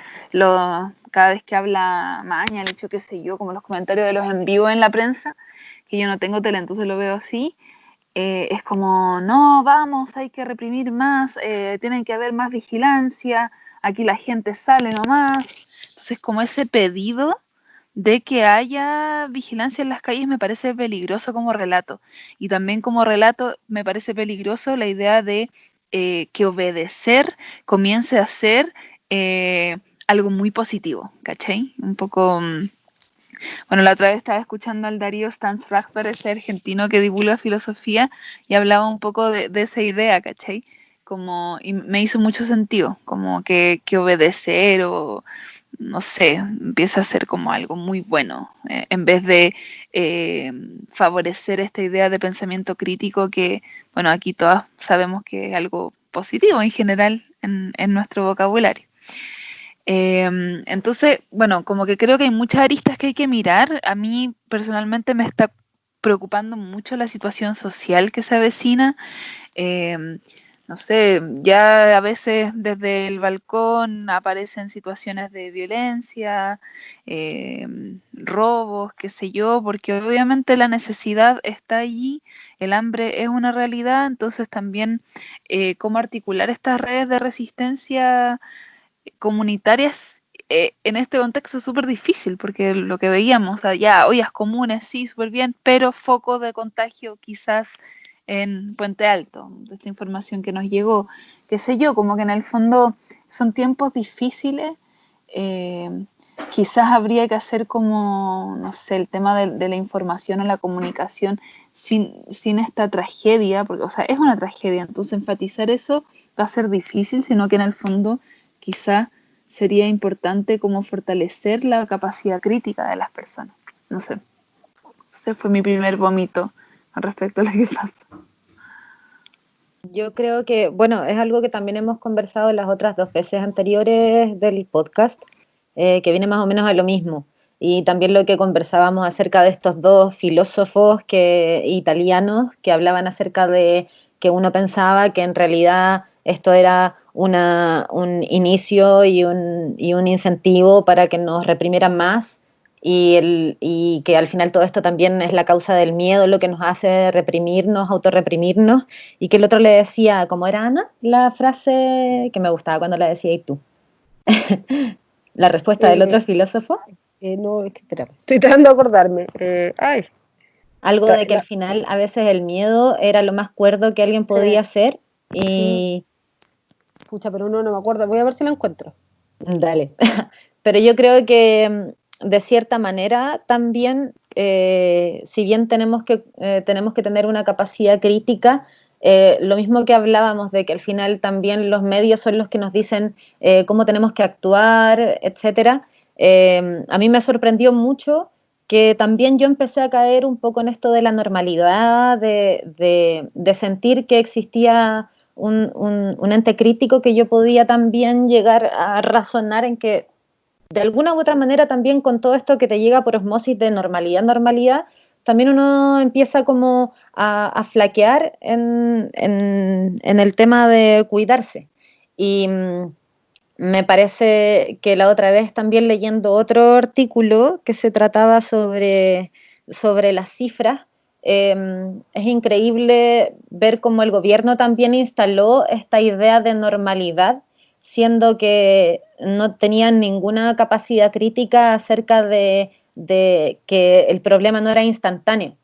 cada vez que habla Maña, el hecho qué sé yo, como los comentarios de los en vivo en la prensa, que yo no tengo tele, entonces lo veo así, es como, no, vamos, hay que reprimir más, tienen que haber más vigilancia, aquí la gente sale nomás, entonces como ese pedido de que haya vigilancia en las calles me parece peligroso como relato. Y también como relato me parece peligroso la idea de que obedecer comience a ser algo muy positivo, ¿cachai? Un poco... Bueno, la otra vez estaba escuchando al Darío Stanzrachber, ese argentino que divulga filosofía, y hablaba un poco de esa idea, ¿cachai? Y me hizo mucho sentido, como que obedecer o no sé, empieza a ser como algo muy bueno, en vez de favorecer esta idea de pensamiento crítico que, bueno, aquí todas sabemos que es algo positivo en general en nuestro vocabulario. Entonces, bueno, como que creo que hay muchas aristas que hay que mirar. A mí personalmente me está preocupando mucho la situación social que se avecina. No sé, ya a veces desde el balcón aparecen situaciones de violencia, robos, qué sé yo, porque obviamente la necesidad está allí, el hambre es una realidad, entonces también cómo articular estas redes de resistencia comunitarias en este contexto es súper difícil, porque lo que veíamos, o sea, ya ollas comunes, sí, súper bien, pero focos de contagio quizás en Puente Alto, de esta información que nos llegó, qué sé yo, como que en el fondo son tiempos difíciles, quizás habría que hacer como, no sé, el tema de la información o la comunicación sin esta tragedia, porque, o sea, es una tragedia, entonces enfatizar eso va a ser difícil, sino que en el fondo quizás sería importante como fortalecer la capacidad crítica de las personas. No sé. Ese fue mi primer vómito con respecto a lo que pasa. Yo creo que, bueno, es algo que también hemos conversado las otras 2 veces anteriores del podcast, que viene más o menos a lo mismo. Y también lo que conversábamos acerca de estos 2 filósofos italianos que hablaban acerca de que uno pensaba que en realidad esto era un inicio y un incentivo para que nos reprimieran más y que al final todo esto también es la causa del miedo, lo que nos hace reprimirnos, autorreprimirnos, y que el otro le decía, ¿cómo era Ana? La frase que me gustaba cuando la decías tú. La respuesta del otro filósofo. No, es que, espérame, estoy tratando de acordarme. Algo de que al final a veces el miedo era lo más cuerdo que alguien podía hacer y... Sí. Pucha, pero no me acuerdo. Voy a ver si la encuentro. Dale. Pero yo creo que de cierta manera también, si bien tenemos que tener una capacidad crítica, lo mismo que hablábamos de que al final también los medios son los que nos dicen cómo tenemos que actuar, etcétera. A mí me sorprendió mucho que también yo empecé a caer un poco en esto de la normalidad, de sentir que existía un ente crítico, que yo podía también llegar a razonar en que de alguna u otra manera también con todo esto que te llega por osmosis de normalidad, también uno empieza como a flaquear en el tema de cuidarse. Y me parece que la otra vez también leyendo otro artículo que se trataba sobre las cifras, es increíble ver cómo el gobierno también instaló esta idea de normalidad, siendo que no tenían ninguna capacidad crítica acerca de que el problema no era instantáneo.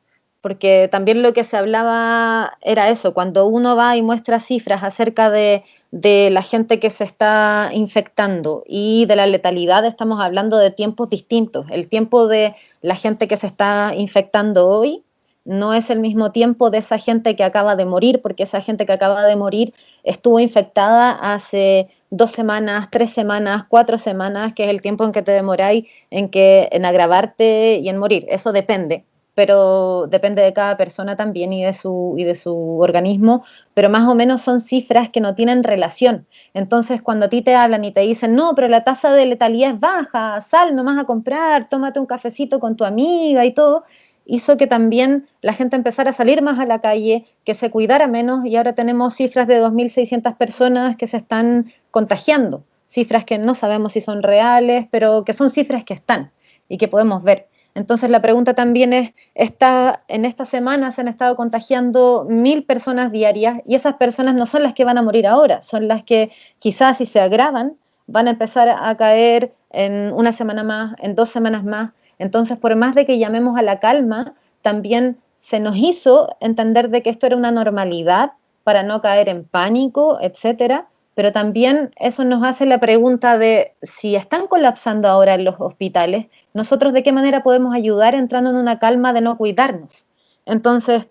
Porque también lo que se hablaba era eso, cuando uno va y muestra cifras acerca de la gente que se está infectando y de la letalidad, estamos hablando de tiempos distintos. El tiempo de la gente que se está infectando hoy no es el mismo tiempo de esa gente que acaba de morir, porque esa gente que acaba de morir estuvo infectada hace 2 semanas, 3 semanas, 4 semanas, que es el tiempo en que te demoráis en agravarte y en morir. Eso depende, pero depende de cada persona también y de su organismo, pero más o menos son cifras que no tienen relación. Entonces, cuando a ti te hablan y te dicen, no, pero la tasa de letalidad es baja, sal nomás a comprar, tómate un cafecito con tu amiga y todo, hizo que también la gente empezara a salir más a la calle, que se cuidara menos, y ahora tenemos cifras de 2.600 personas que se están contagiando, cifras que no sabemos si son reales, pero que son cifras que están y que podemos ver. Entonces la pregunta también es, en esta semana se han estado contagiando 1.000 personas diarias, y esas personas no son las que van a morir ahora, son las que quizás si se agravan van a empezar a caer en una semana más, en 2 semanas más. Entonces, por más de que llamemos a la calma, también se nos hizo entender de que esto era una normalidad para no caer en pánico, etcétera, pero también eso nos hace la pregunta de si están colapsando ahora en los hospitales, nosotros de qué manera podemos ayudar entrando en una calma de no cuidarnos. Entonces,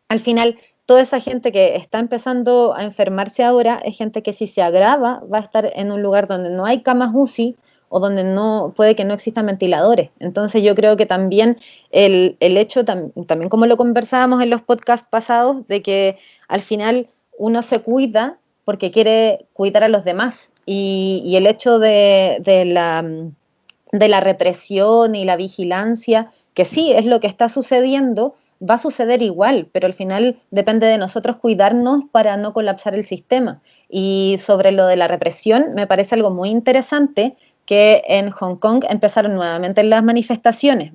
al final, toda esa gente que está empezando a enfermarse ahora es gente que si se agrava va a estar en un lugar donde no hay camas UCI o donde no puede que no existan ventiladores. Entonces yo creo que también el hecho, también como lo conversábamos en los podcasts pasados, de que al final uno se cuida porque quiere cuidar a los demás, y el hecho de la represión y la vigilancia, que sí es lo que está sucediendo, va a suceder igual, pero al final depende de nosotros cuidarnos para no colapsar el sistema. Y sobre lo de la represión, me parece algo muy interesante que en Hong Kong empezaron nuevamente las manifestaciones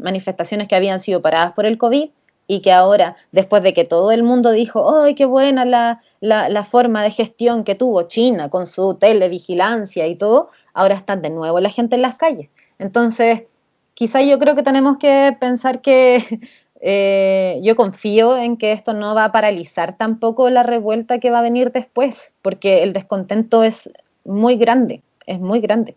que habían sido paradas por el COVID y que ahora, después de que todo el mundo dijo, ¡ay, qué buena la forma de gestión que tuvo China con su televigilancia y todo! Ahora están de nuevo la gente en las calles. Entonces, quizá yo creo que tenemos que pensar que yo confío en que esto no va a paralizar tampoco la revuelta que va a venir después, porque el descontento es muy grande, es muy grande.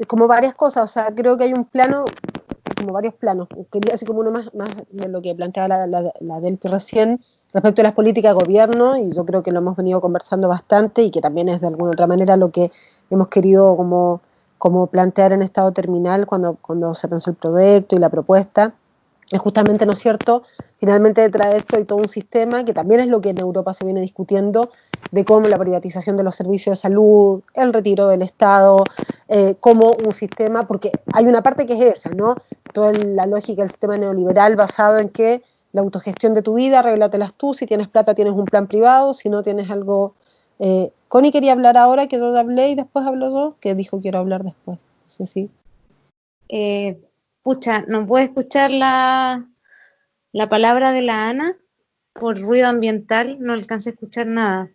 Como varias cosas, o sea, creo que hay un plano, como varios planos, quería así como uno más de lo que planteaba la Delphi recién, respecto a las políticas de gobierno, y yo creo que lo hemos venido conversando bastante y que también es de alguna otra manera lo que hemos querido como plantear en estado terminal cuando se pensó el proyecto y la propuesta. Es justamente, ¿no es cierto?, finalmente detrás de esto hay todo un sistema que también es lo que en Europa se viene discutiendo, de cómo la privatización de los servicios de salud, el retiro del Estado, como un sistema, porque hay una parte que es esa, ¿no? Toda la lógica del sistema neoliberal basado en que la autogestión de tu vida, arréglatelas tú, si tienes plata tienes un plan privado, si no tienes algo... Connie quería hablar ahora, que yo hablé y después hablo yo, que dijo quiero hablar después, no sé si... Pucha, no puedo escuchar la palabra de la Ana por ruido ambiental, no alcancé a escuchar nada.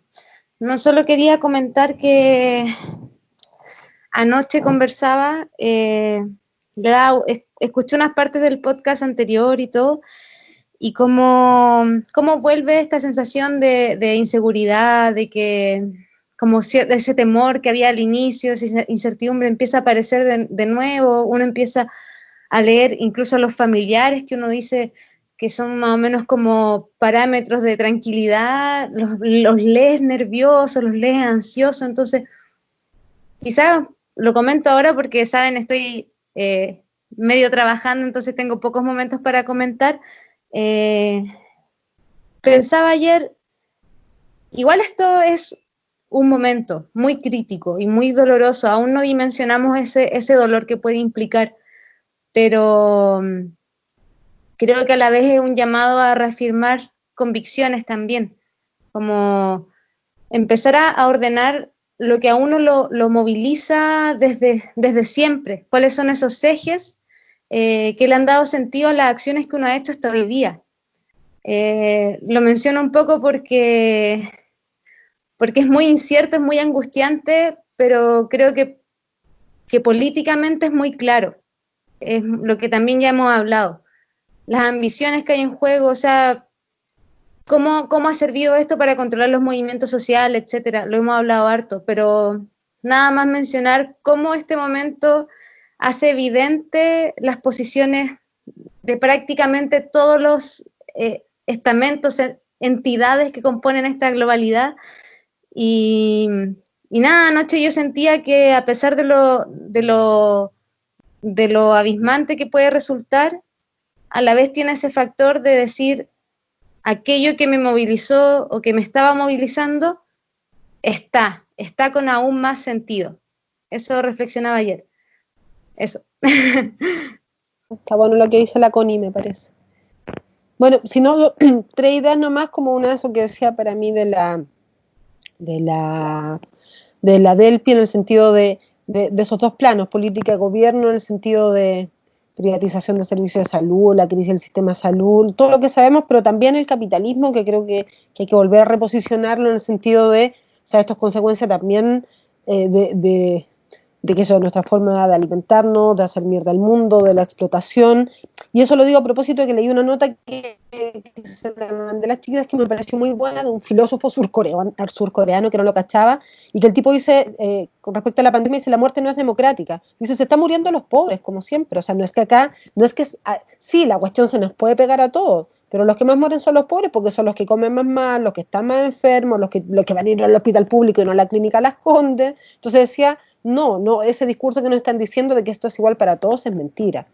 No solo quería comentar que anoche conversaba, escuché unas partes del podcast anterior y todo, y cómo vuelve esta sensación de inseguridad, de que como ese temor que había al inicio, esa incertidumbre empieza a aparecer de nuevo, uno empieza a leer incluso a los familiares que uno dice que son más o menos como parámetros de tranquilidad, los lees nerviosos, los lees ansiosos, entonces quizás lo comento ahora porque, saben, estoy medio trabajando, entonces tengo pocos momentos para comentar. Pensaba ayer, igual esto es un momento muy crítico y muy doloroso, aún no dimensionamos ese dolor que puede implicar, pero creo que a la vez es un llamado a reafirmar convicciones también, como empezar a ordenar lo que a uno lo moviliza desde siempre, cuáles son esos ejes que le han dado sentido a las acciones que uno ha hecho hasta hoy día. Lo menciono un poco porque es muy incierto, es muy angustiante, pero creo que políticamente es muy claro. Es lo que también ya hemos hablado. Las ambiciones que hay en juego, o sea, cómo ha servido esto para controlar los movimientos sociales, etcétera. Lo hemos hablado harto, pero nada más mencionar cómo este momento hace evidente las posiciones de prácticamente todos los estamentos, entidades que componen esta globalidad. Y nada, anoche yo sentía que a pesar de lo abismante que puede resultar, a la vez tiene ese factor de decir aquello que me movilizó o que me estaba movilizando está con aún más sentido. Eso reflexionaba ayer. Eso. Está bueno lo que dice la Connie, me parece. Bueno, si no, tres ideas nomás, como una de eso que decía para mí de la Delphi, en el sentido de esos dos planos, política de gobierno en el sentido de privatización de servicios de salud, la crisis del sistema de salud, todo lo que sabemos, pero también el capitalismo, que creo que hay que volver a reposicionarlo en el sentido de, o sea, esto es consecuencia también de que eso es nuestra forma de alimentarnos, de hacer mierda al mundo, de la explotación, y eso lo digo a propósito de que leí una nota que se la mandé a las chicas que me pareció muy buena, de un filósofo surcoreano que no lo cachaba, y que el tipo dice, con respecto a la pandemia, dice, la muerte no es democrática, dice, se están muriendo los pobres, como siempre, o sea, no es que acá, sí, la cuestión se nos puede pegar a todos, pero los que más mueren son los pobres porque son los que comen más mal, los que están más enfermos, los que van a ir al hospital público y no a la clínica Las Condes. Entonces decía, no, ese discurso que nos están diciendo de que esto es igual para todos es mentira.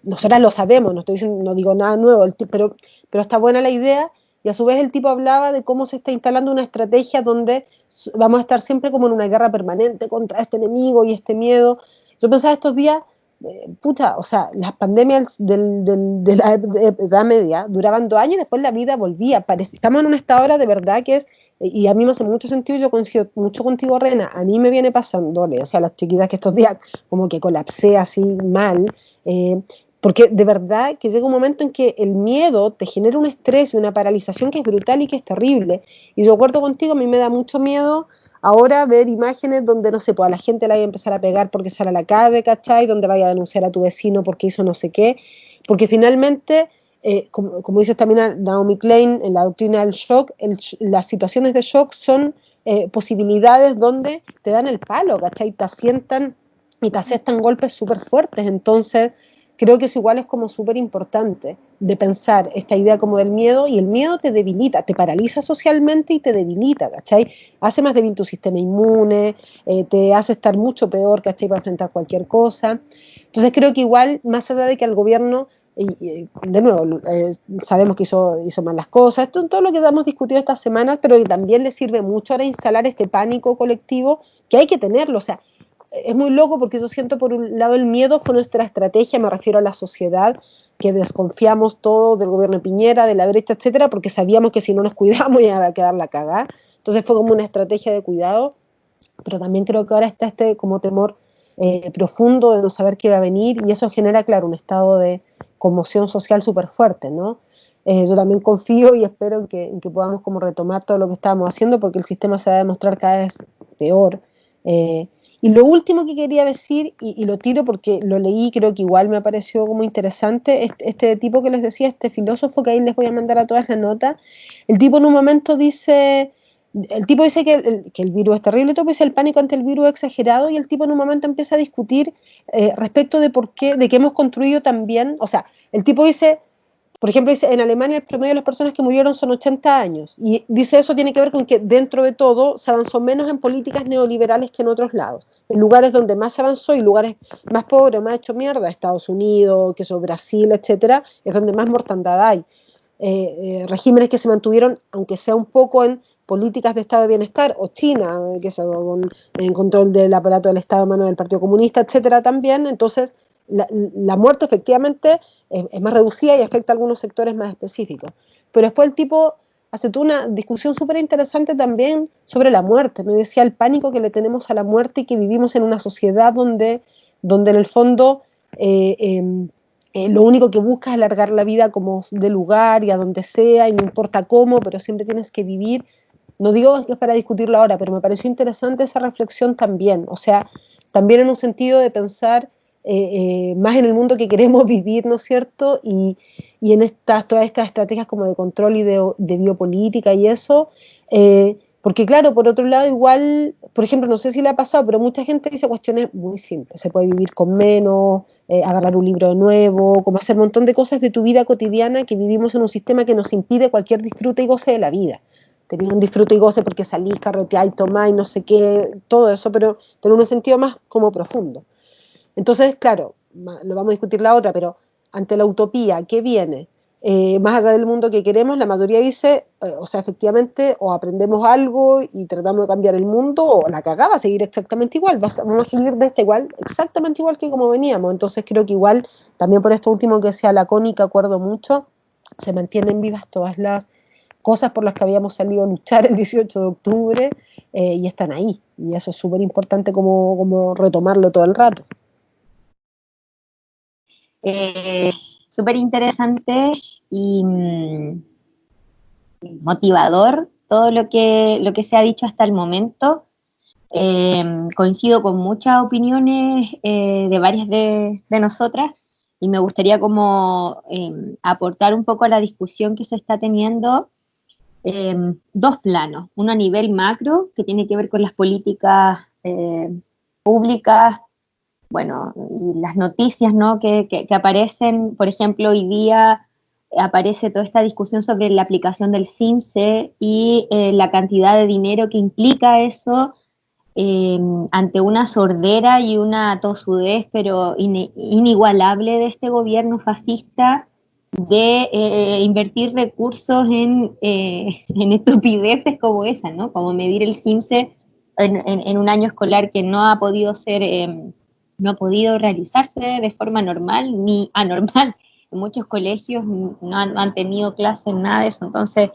Nosotras lo sabemos, no digo nada nuevo, pero está buena la idea, y a su vez el tipo hablaba de cómo se está instalando una estrategia donde vamos a estar siempre como en una guerra permanente contra este enemigo y este miedo. Yo pensaba estos días, pucha, o sea, las pandemias de la Edad Media duraban 2 años y después la vida volvía. Estamos en un estado ahora de verdad que es, y a mí me hace mucho sentido, yo coincido mucho contigo, Rena, a mí me viene pasándole, o sea, las chiquitas que estos días como que colapsé así mal, porque de verdad que llega un momento en que el miedo te genera un estrés y una paralización que es brutal y que es terrible. Y yo acuerdo contigo, a mí me da mucho miedo ahora ver imágenes donde, no sé, pues a la gente la vaya a empezar a pegar porque sale a la calle, ¿cachai? Donde vaya a denunciar a tu vecino porque hizo no sé qué. Porque finalmente, como dices también Naomi Klein en la doctrina del shock, las situaciones de shock son posibilidades donde te dan el palo, ¿cachai? Te asientan y te asestan golpes súper fuertes. Entonces, creo que eso igual es como súper importante de pensar esta idea como del miedo, y el miedo te debilita, te paraliza socialmente y te debilita, ¿cachai? Hace más débil tu sistema inmune, te hace estar mucho peor, ¿cachai? Para enfrentar cualquier cosa. Entonces creo que igual, más allá de que al gobierno, de nuevo, sabemos que hizo mal las cosas, todo lo que hemos discutido estas semanas, pero que también le sirve mucho ahora instalar este pánico colectivo que hay que tenerlo, o sea, es muy loco porque yo siento por un lado el miedo fue nuestra estrategia, me refiero a la sociedad, que desconfiamos todo del gobierno de Piñera, de la derecha, etcétera, porque sabíamos que si no nos cuidamos iba a quedar la cagada. Entonces fue como una estrategia de cuidado, pero también creo que ahora está este como temor profundo de no saber qué va a venir, y eso genera, claro, un estado de conmoción social súper fuerte, ¿no? Yo también confío y espero en que podamos como retomar todo lo que estábamos haciendo, porque el sistema se va a demostrar cada vez peor. Y lo último que quería decir, y lo tiro porque lo leí, creo que igual me pareció como interesante, este tipo que les decía, este filósofo, que ahí les voy a mandar a todas la nota, el tipo en un momento dice, que el virus es terrible, todo, pues el pánico ante el virus es exagerado, y el tipo en un momento empieza a discutir respecto de por qué, de que hemos construido también, o sea, el tipo dice, por ejemplo, dice, en Alemania el promedio de las personas que murieron son 80 años. Y dice eso tiene que ver con que dentro de todo se avanzó menos en políticas neoliberales que en otros lados. En lugares donde más se avanzó y lugares más pobres, más hecho mierda, Estados Unidos, que eso, Brasil, etcétera, es donde más mortandad hay. Regímenes que se mantuvieron, aunque sea un poco en políticas de estado de bienestar, o China, que se en control del aparato del Estado en manos del Partido Comunista, etcétera, también. Entonces, la muerte efectivamente es más reducida y afecta a algunos sectores más específicos. Pero después el tipo hace toda una discusión súper interesante también sobre la muerte, ¿no? Y decía el pánico que le tenemos a la muerte y que vivimos en una sociedad donde en el fondo lo único que busca es alargar la vida como de lugar y a donde sea, y no importa cómo, pero siempre tienes que vivir. No digo que es para discutirlo ahora, pero me pareció interesante esa reflexión también, o sea, también en un sentido de pensar más en el mundo que queremos vivir, ¿no es cierto? Y en todas estas estrategias como de control y de biopolítica y eso, porque claro, por otro lado igual, por ejemplo, no sé si le ha pasado, pero mucha gente dice cuestiones muy simples, se puede vivir con menos, agarrar un libro de nuevo, como hacer un montón de cosas de tu vida cotidiana, que vivimos en un sistema que nos impide cualquier disfrute y goce de la vida. Tenía un disfrute y goce porque salís, carreteáis, tomáis, no sé qué, todo eso, pero en un sentido más como profundo. Entonces, claro, lo vamos a discutir la otra, pero ante la utopía, ¿qué viene? Más allá del mundo que queremos, la mayoría dice, o sea, efectivamente, o aprendemos algo y tratamos de cambiar el mundo, o la cagada va a seguir exactamente igual, vamos a seguir de esta igual, exactamente igual que como veníamos. Entonces creo que igual, también por esto último que decía la Connie, que acuerdo mucho, se mantienen vivas todas las cosas por las que habíamos salido a luchar el 18 de octubre, y están ahí, y eso es súper importante como retomarlo todo el rato. Súper interesante y motivador todo lo que se ha dicho hasta el momento. Coincido con muchas opiniones de varias de nosotras, y me gustaría como aportar un poco a la discusión que se está teniendo dos planos, uno a nivel macro, que tiene que ver con las políticas públicas, bueno, y las noticias, ¿no?, que aparecen. Por ejemplo, hoy día aparece toda esta discusión sobre la aplicación del CINSE y la cantidad de dinero que implica eso ante una sordera y una tosudez, pero inigualable de este gobierno fascista, de invertir recursos en estupideces como esa, ¿no? Como medir el CINSE en un año escolar que no ha podido ser no ha podido realizarse de forma normal ni anormal. En muchos colegios no han tenido clases, nada de eso. Entonces,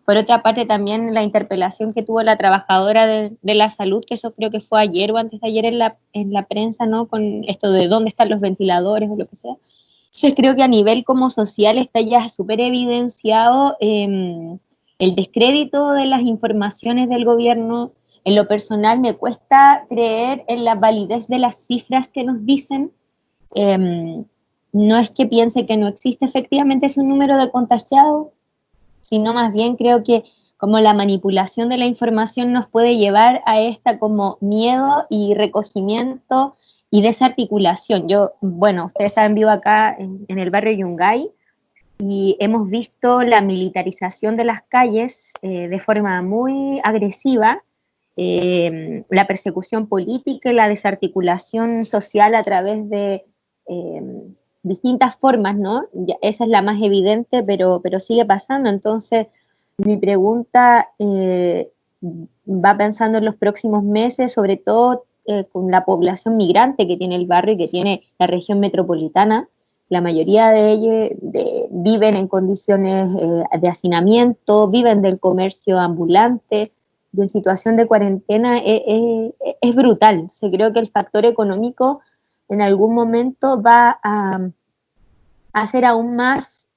por otra parte, también la interpelación que tuvo la trabajadora de la salud, que eso creo que fue ayer o antes de ayer en la prensa, ¿no? Con esto de dónde están los ventiladores o lo que sea. Entonces, creo que a nivel como social está ya súper evidenciado el descrédito de las informaciones del gobierno. En lo personal me cuesta creer en la validez de las cifras que nos dicen. No es que piense que no existe efectivamente ese número de contagiados, sino más bien creo que como la manipulación de la información nos puede llevar a esta como miedo y recogimiento y desarticulación. Bueno, ustedes saben, vivo acá en el barrio Yungay, y hemos visto la militarización de las calles de forma muy agresiva, la persecución política y la desarticulación social a través de distintas formas, ¿no? Esa es la más evidente, pero sigue pasando. Entonces, mi pregunta va pensando en los próximos meses, sobre todo con la población migrante que tiene el barrio y que tiene la región metropolitana. La mayoría de ellos viven en condiciones de hacinamiento, viven del comercio ambulante, y en situación de cuarentena es brutal. Entonces, creo que el factor económico en algún momento va a hacer aún más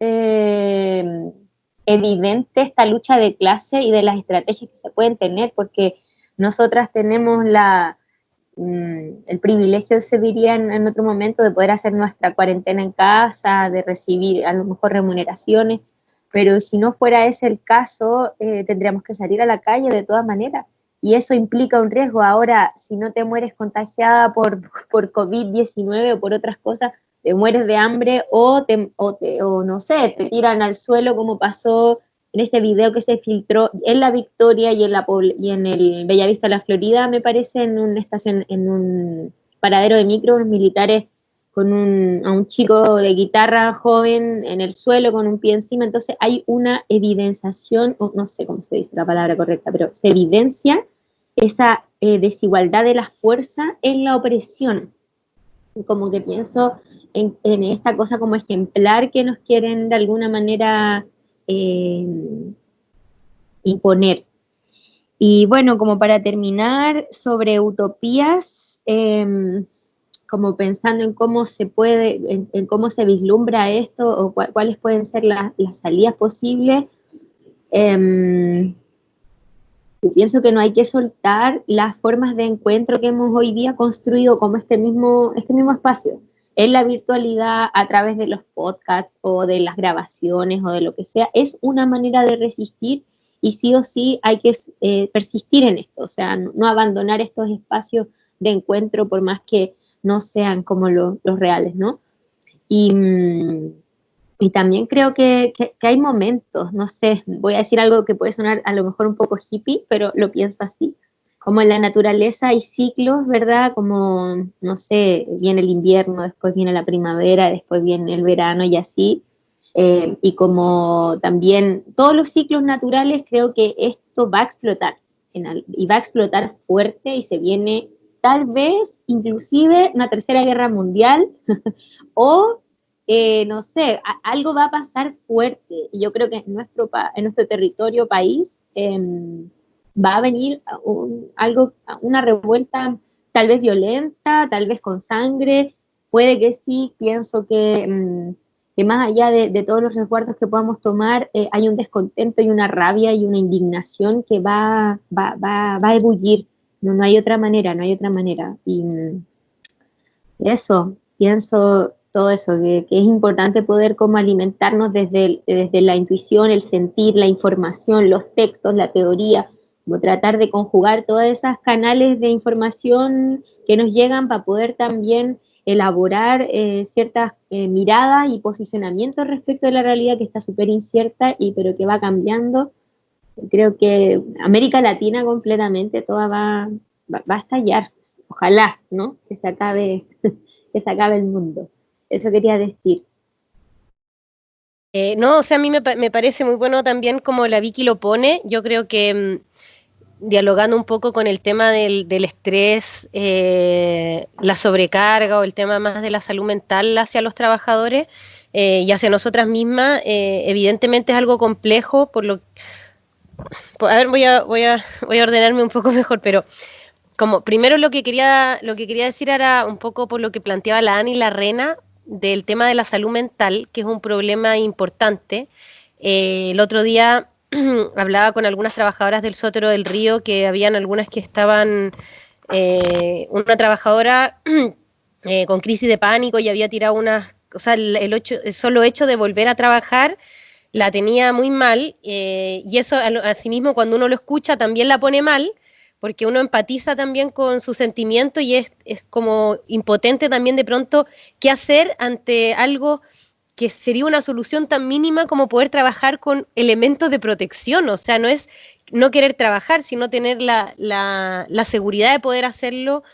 evidente esta lucha de clase y de las estrategias que se pueden tener, porque nosotras tenemos el privilegio, se diría en otro momento, de poder hacer nuestra cuarentena en casa, de recibir a lo mejor remuneraciones, pero si no fuera ese el caso, tendríamos que salir a la calle de todas maneras, y eso implica un riesgo. Ahora, si no te mueres contagiada por COVID-19 o por otras cosas, te mueres de hambre o no sé, te tiran al suelo, como pasó en ese video que se filtró en La Victoria y en el Bellavista de la Florida, me parece, en una estación, en un paradero de micro, unos militares con a un chico de guitarra joven en el suelo con un pie encima. Entonces hay una evidenciación, o no sé cómo se dice la palabra correcta, pero se evidencia esa desigualdad de la fuerza en la opresión. Como que pienso en esta cosa como ejemplar que nos quieren de alguna manera imponer. Y bueno, como para terminar, sobre utopías, como pensando en cómo se puede, en cómo se vislumbra esto, o cuáles pueden ser las salidas posibles. Yo pienso que no hay que soltar las formas de encuentro que hemos hoy día construido, como este mismo espacio, en la virtualidad, a través de los podcasts o de las grabaciones o de lo que sea. Es una manera de resistir, y sí o sí hay que persistir en esto, o sea, no abandonar estos espacios de encuentro por más que no sean como los reales, ¿no? Y también creo que hay momentos, no sé, voy a decir algo que puede sonar a lo mejor un poco hippie, pero lo pienso así. Como en la naturaleza hay ciclos, ¿verdad? Como, no sé, viene el invierno, después viene la primavera, después viene el verano y así. Y como también todos los ciclos naturales, creo que esto va a explotar, y va a explotar fuerte, y se viene tal vez inclusive una tercera guerra mundial o no sé, algo va a pasar fuerte, y yo creo que en nuestro territorio, país, va a venir una revuelta tal vez violenta, tal vez con sangre. Puede que sí. Pienso que más allá de todos los resguardos que podamos tomar, hay un descontento y una rabia y una indignación que va a ebullir. No hay otra manera, no hay otra manera. Y eso, pienso todo eso, que es importante poder como alimentarnos desde la intuición, el sentir, la información, los textos, la teoría, como tratar de conjugar todas esas canales de información que nos llegan para poder también elaborar ciertas miradas y posicionamientos respecto de la realidad, que está súper incierta, pero que va cambiando. Creo que América Latina completamente toda va a estallar. Ojalá, ¿no? Que se acabe el mundo. Eso quería decir. No, o sea, a mí me parece muy bueno también como la Vicky lo pone. Yo creo que dialogando un poco con el tema del estrés, la sobrecarga o el tema más de la salud mental hacia los trabajadores y hacia nosotras mismas, evidentemente es algo complejo, a ver, voy a ordenarme un poco mejor, pero como primero lo que quería decir era un poco por lo que planteaba la Ana y la Rena del tema de la salud mental, que es un problema importante. El otro día hablaba con algunas trabajadoras del Sótero del Río, que habían algunas que estaban, una trabajadora con crisis de pánico y había tirado unas, o sea, el solo hecho de volver a trabajar la tenía muy mal, y eso asimismo cuando uno lo escucha también la pone mal, porque uno empatiza también con su sentimiento y es como impotente también de pronto qué hacer ante algo que sería una solución tan mínima como poder trabajar con elementos de protección. O sea, no es no querer trabajar, sino tener la seguridad de poder hacerlo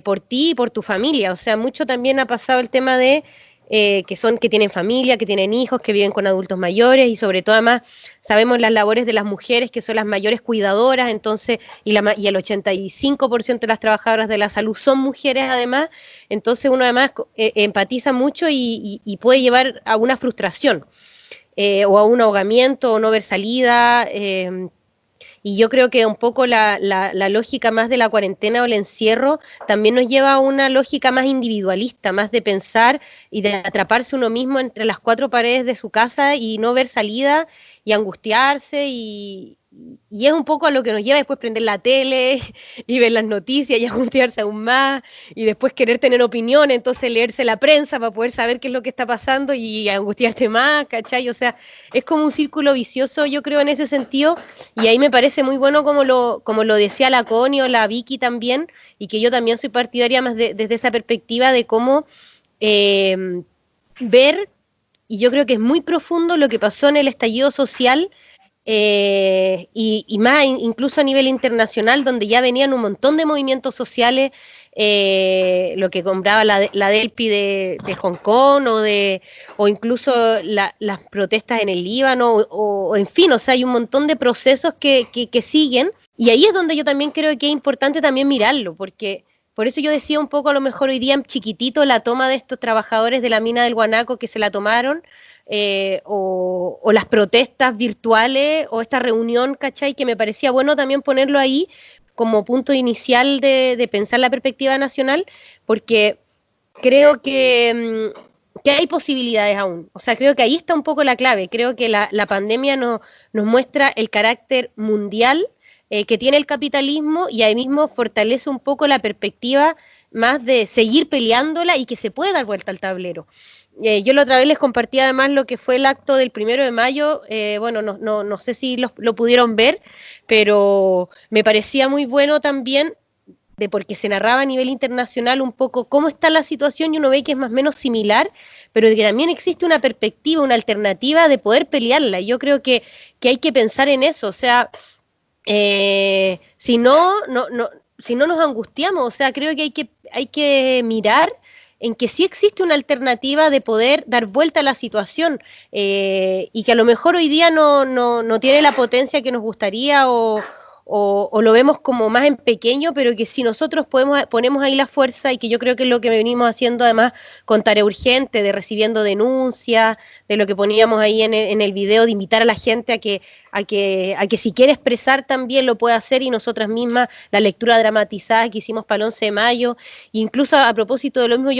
por ti y por tu familia. O sea, mucho también ha pasado el tema de que tienen familia, que tienen hijos, que viven con adultos mayores, y sobre todo además sabemos las labores de las mujeres, que son las mayores cuidadoras, entonces, y el 85% de las trabajadoras de la salud son mujeres además, entonces uno además empatiza mucho y puede llevar a una frustración o a un ahogamiento o no ver salida. Y yo creo que un poco la lógica más de la cuarentena o el encierro también nos lleva a una lógica más individualista, más de pensar y de atraparse uno mismo entre las cuatro paredes de su casa y no ver salida y angustiarse y es un poco a lo que nos lleva después prender la tele y ver las noticias y angustiarse aún más y después querer tener opinión, entonces leerse la prensa para poder saber qué es lo que está pasando y angustiarte más, ¿cachai? O sea, es como un círculo vicioso, yo creo, en ese sentido, y ahí me parece muy bueno como lo decía la Connie o la Vicky también, y que yo también soy partidaria más desde esa perspectiva de cómo ver, y yo creo que es muy profundo lo que pasó en el estallido social, y más incluso a nivel internacional, donde ya venían un montón de movimientos sociales, lo que compraba la Delpi de Hong Kong o incluso las protestas en el Líbano o en fin, o sea, hay un montón de procesos que siguen, y ahí es donde yo también creo que es importante también mirarlo, porque por eso yo decía un poco a lo mejor hoy día en chiquitito la toma de estos trabajadores de la mina del Guanaco que se la tomaron, o las protestas virtuales o esta reunión, ¿cachai? Que me parecía bueno también ponerlo ahí como punto inicial de pensar la perspectiva nacional, porque creo que hay posibilidades aún. O sea, creo que ahí está un poco la clave. Creo que la pandemia nos muestra el carácter mundial que tiene el capitalismo, y ahí mismo fortalece un poco la perspectiva más de seguir peleándola y que se puede dar vuelta al tablero. Yo la otra vez les compartí además lo que fue el acto del 1 de mayo, bueno, no sé si lo pudieron ver, pero me parecía muy bueno también, porque se narraba a nivel internacional un poco cómo está la situación, y uno ve que es más o menos similar, pero de que también existe una perspectiva, una alternativa de poder pelearla, y yo creo que hay que pensar en eso, o sea, si no nos angustiamos, o sea, creo que hay que mirar en que sí existe una alternativa de poder dar vuelta a la situación, y que a lo mejor hoy día no tiene la potencia que nos gustaría o lo vemos como más en pequeño, pero que si nosotros ponemos ahí la fuerza, y que yo creo que es lo que venimos haciendo además con Tarea Urgente, de recibiendo denuncias, de lo que poníamos ahí en el video, de invitar a la gente a que si quiere expresar también lo puede hacer, y nosotras mismas la lectura dramatizada que hicimos para el 11 de mayo, incluso a propósito de lo mismo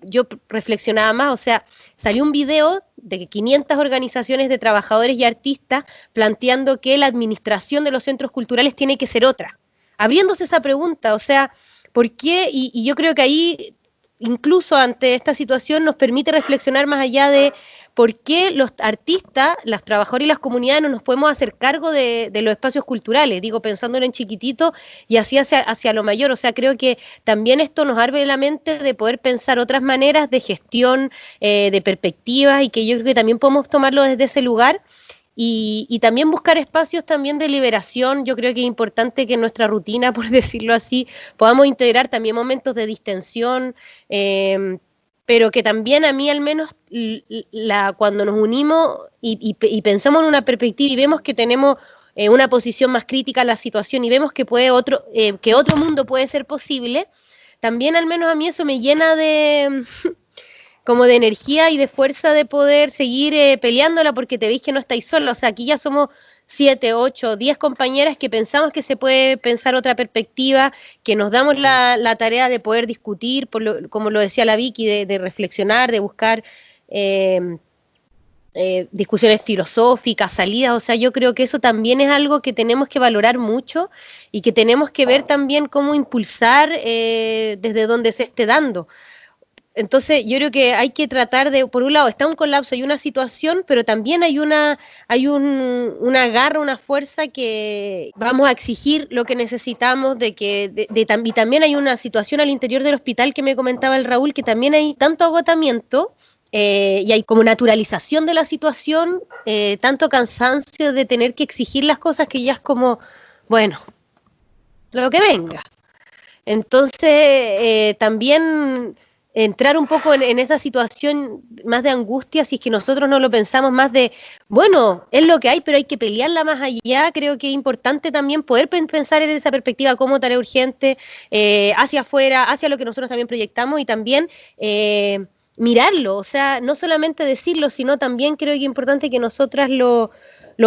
yo reflexionaba más, o sea, salió un video de 500 organizaciones de trabajadores y artistas planteando que la administración de los centros culturales tiene que ser otra, abriéndose esa pregunta, o sea, ¿por qué? Y yo creo que ahí, incluso ante esta situación, nos permite reflexionar más allá de por qué los artistas, los trabajadores y las comunidades no nos podemos hacer cargo de los espacios culturales, digo, pensándolo en chiquitito y así hacia lo mayor. O sea, creo que también esto nos abre la mente de poder pensar otras maneras de gestión, de perspectivas, y que yo creo que también podemos tomarlo desde ese lugar. Y también buscar espacios también de liberación. Yo creo que es importante que en nuestra rutina, por decirlo así, podamos integrar también momentos de distensión, pero que también a mí al menos cuando nos unimos y pensamos en una perspectiva y vemos que tenemos una posición más crítica a la situación y vemos que que otro mundo puede ser posible, también al menos a mí eso me llena como de energía y de fuerza de poder seguir peleándola, porque te veis que no estáis sola. O sea, aquí ya somos 7, 8, 10 compañeras que pensamos que se puede pensar otra perspectiva, que nos damos la tarea de poder discutir, como lo decía la Vicky, de reflexionar, de buscar discusiones filosóficas, salidas. O sea, yo creo que eso también es algo que tenemos que valorar mucho y que tenemos que ver también cómo impulsar desde donde se esté dando. Entonces yo creo que hay que tratar de, por un lado está un colapso y una situación, pero también hay una garra, una fuerza que vamos a exigir lo que necesitamos y también hay una situación al interior del hospital que me comentaba el Raúl, que también hay tanto agotamiento y hay como naturalización de la situación, tanto cansancio de tener que exigir las cosas que ya es como, bueno, lo que venga. Entonces también entrar un poco en esa situación más de angustia, si es que nosotros no lo pensamos, más de, bueno, es lo que hay, pero hay que pelearla más allá. Creo que es importante también poder pensar en esa perspectiva como tarea urgente, hacia afuera, hacia lo que nosotros también proyectamos y también mirarlo, o sea, no solamente decirlo, sino también creo que es importante que nosotras lo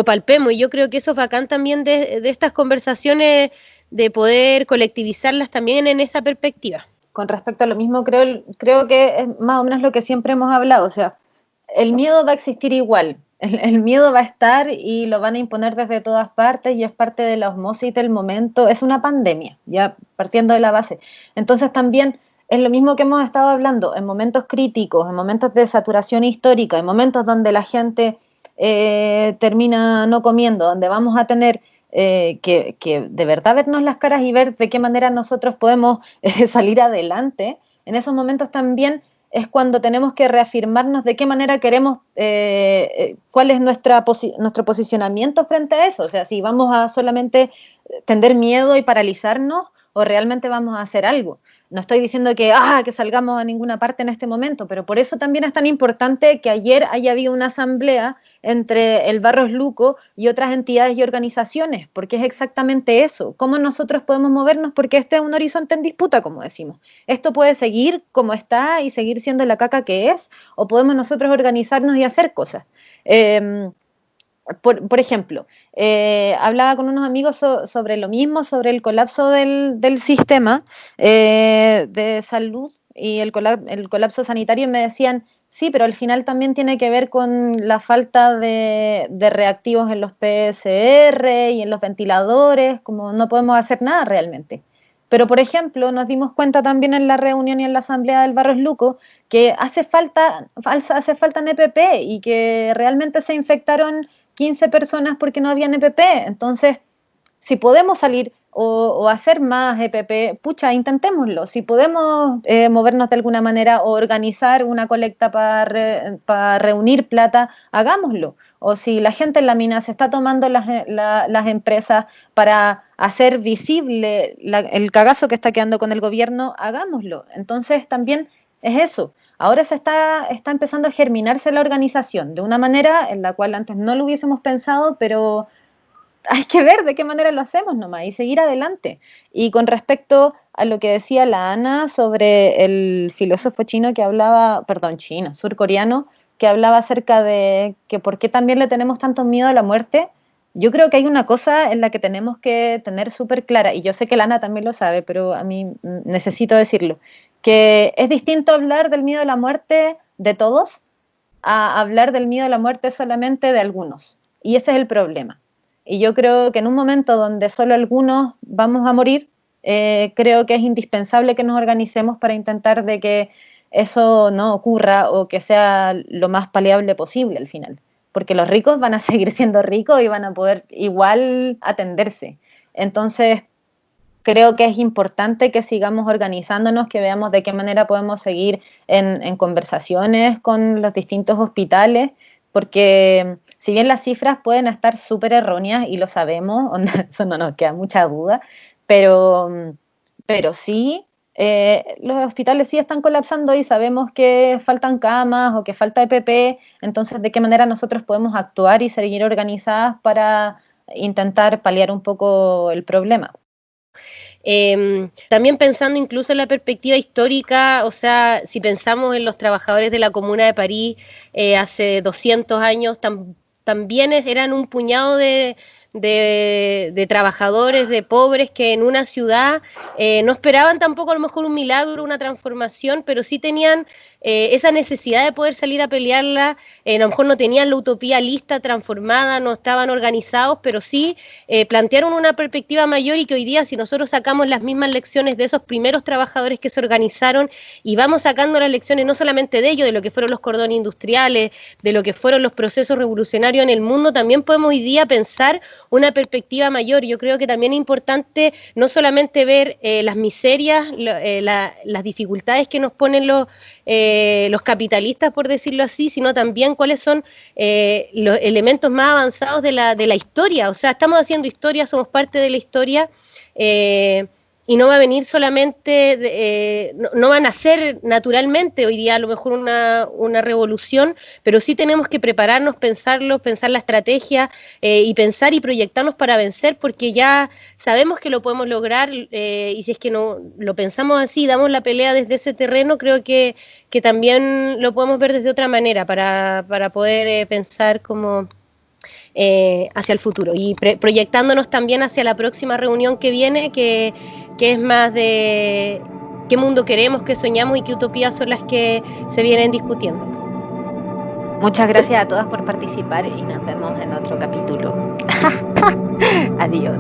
palpemos, y yo creo que eso es bacán también de estas conversaciones, de poder colectivizarlas también en esa perspectiva. Con respecto a lo mismo, creo que es más o menos lo que siempre hemos hablado, o sea, el miedo va a existir igual, el miedo va a estar y lo van a imponer desde todas partes y es parte de la osmosis del momento, es una pandemia, ya partiendo de la base. Entonces también es lo mismo que hemos estado hablando, en momentos críticos, en momentos de saturación histórica, en momentos donde la gente termina no comiendo, donde vamos a tener que de verdad vernos las caras y ver de qué manera nosotros podemos salir adelante, en esos momentos también es cuando tenemos que reafirmarnos de qué manera queremos, cuál es nuestro posicionamiento frente a eso, o sea, si vamos a solamente tender miedo y paralizarnos o realmente vamos a hacer algo. No estoy diciendo que salgamos a ninguna parte en este momento, pero por eso también es tan importante que ayer haya habido una asamblea entre el Barros Luco y otras entidades y organizaciones, porque es exactamente eso, cómo nosotros podemos movernos, porque este es un horizonte en disputa, como decimos. Esto puede seguir como está y seguir siendo la caca que es, o podemos nosotros organizarnos y hacer cosas. Por ejemplo, hablaba con unos amigos sobre lo mismo, sobre el colapso del sistema de salud y el colapso sanitario, y me decían, sí, pero al final también tiene que ver con la falta de reactivos en los PCR y en los ventiladores, como no podemos hacer nada realmente. Pero, por ejemplo, nos dimos cuenta también en la reunión y en la asamblea del Barros Luco que hace falta NPP y que realmente se infectaron 15 personas porque no había EPP. Entonces, si podemos salir o hacer más EPP, pucha, intentémoslo. Si podemos movernos de alguna manera o organizar una colecta para reunir plata, hagámoslo. O si la gente en la mina se está tomando las empresas para hacer visible el cagazo que está quedando con el gobierno, hagámoslo. Entonces, también es eso. Ahora se está empezando a germinarse la organización de una manera en la cual antes no lo hubiésemos pensado, pero hay que ver de qué manera lo hacemos nomás y seguir adelante. Y con respecto a lo que decía la Ana sobre el filósofo surcoreano, que hablaba acerca de que por qué también le tenemos tanto miedo a la muerte, yo creo que hay una cosa en la que tenemos que tener súper clara, y yo sé que la Ana también lo sabe, pero a mí necesito decirlo, que es distinto hablar del miedo a la muerte de todos a hablar del miedo a la muerte solamente de algunos. Y ese es el problema. Y yo creo que en un momento donde solo algunos vamos a morir, creo que es indispensable que nos organicemos para intentar de que eso no ocurra o que sea lo más paliable posible al final. Porque los ricos van a seguir siendo ricos y van a poder igual atenderse. Entonces, creo que es importante que sigamos organizándonos, que veamos de qué manera podemos seguir en conversaciones con los distintos hospitales, porque si bien las cifras pueden estar súper erróneas y lo sabemos, eso no nos queda mucha duda, pero sí, los hospitales sí están colapsando y sabemos que faltan camas o que falta EPP, entonces de qué manera nosotros podemos actuar y seguir organizadas para intentar paliar un poco el problema. También pensando incluso en la perspectiva histórica, o sea, si pensamos en los trabajadores de la Comuna de París hace 200 años, también eran un puñado de trabajadores, de pobres que en una ciudad no esperaban tampoco a lo mejor un milagro, una transformación, pero sí tenían esa necesidad de poder salir a pelearla. A lo mejor no tenían la utopía lista, transformada, no estaban organizados, pero sí plantearon una perspectiva mayor, y que hoy día, si nosotros sacamos las mismas lecciones de esos primeros trabajadores que se organizaron y vamos sacando las lecciones no solamente de ellos, de lo que fueron los cordones industriales, de lo que fueron los procesos revolucionarios en el mundo, también podemos hoy día pensar una perspectiva mayor. Yo creo que también es importante no solamente ver las miserias, las dificultades que nos ponen los capitalistas, por decirlo así, sino también cuáles son los elementos más avanzados de la historia. O sea, estamos haciendo historia, somos parte de la historia, y no va a venir solamente, no van a ser naturalmente hoy día a lo mejor una revolución, pero sí tenemos que prepararnos, pensar la estrategia, y pensar y proyectarnos para vencer, porque ya sabemos que lo podemos lograr, y si es que no lo pensamos así, damos la pelea desde ese terreno, creo que también lo podemos ver desde otra manera para poder pensar como hacia el futuro, y proyectándonos también hacia la próxima reunión que viene, que es más de qué mundo queremos, qué soñamos y qué utopías son las que se vienen discutiendo. Muchas gracias a todas por participar y nos vemos en otro capítulo. Adiós.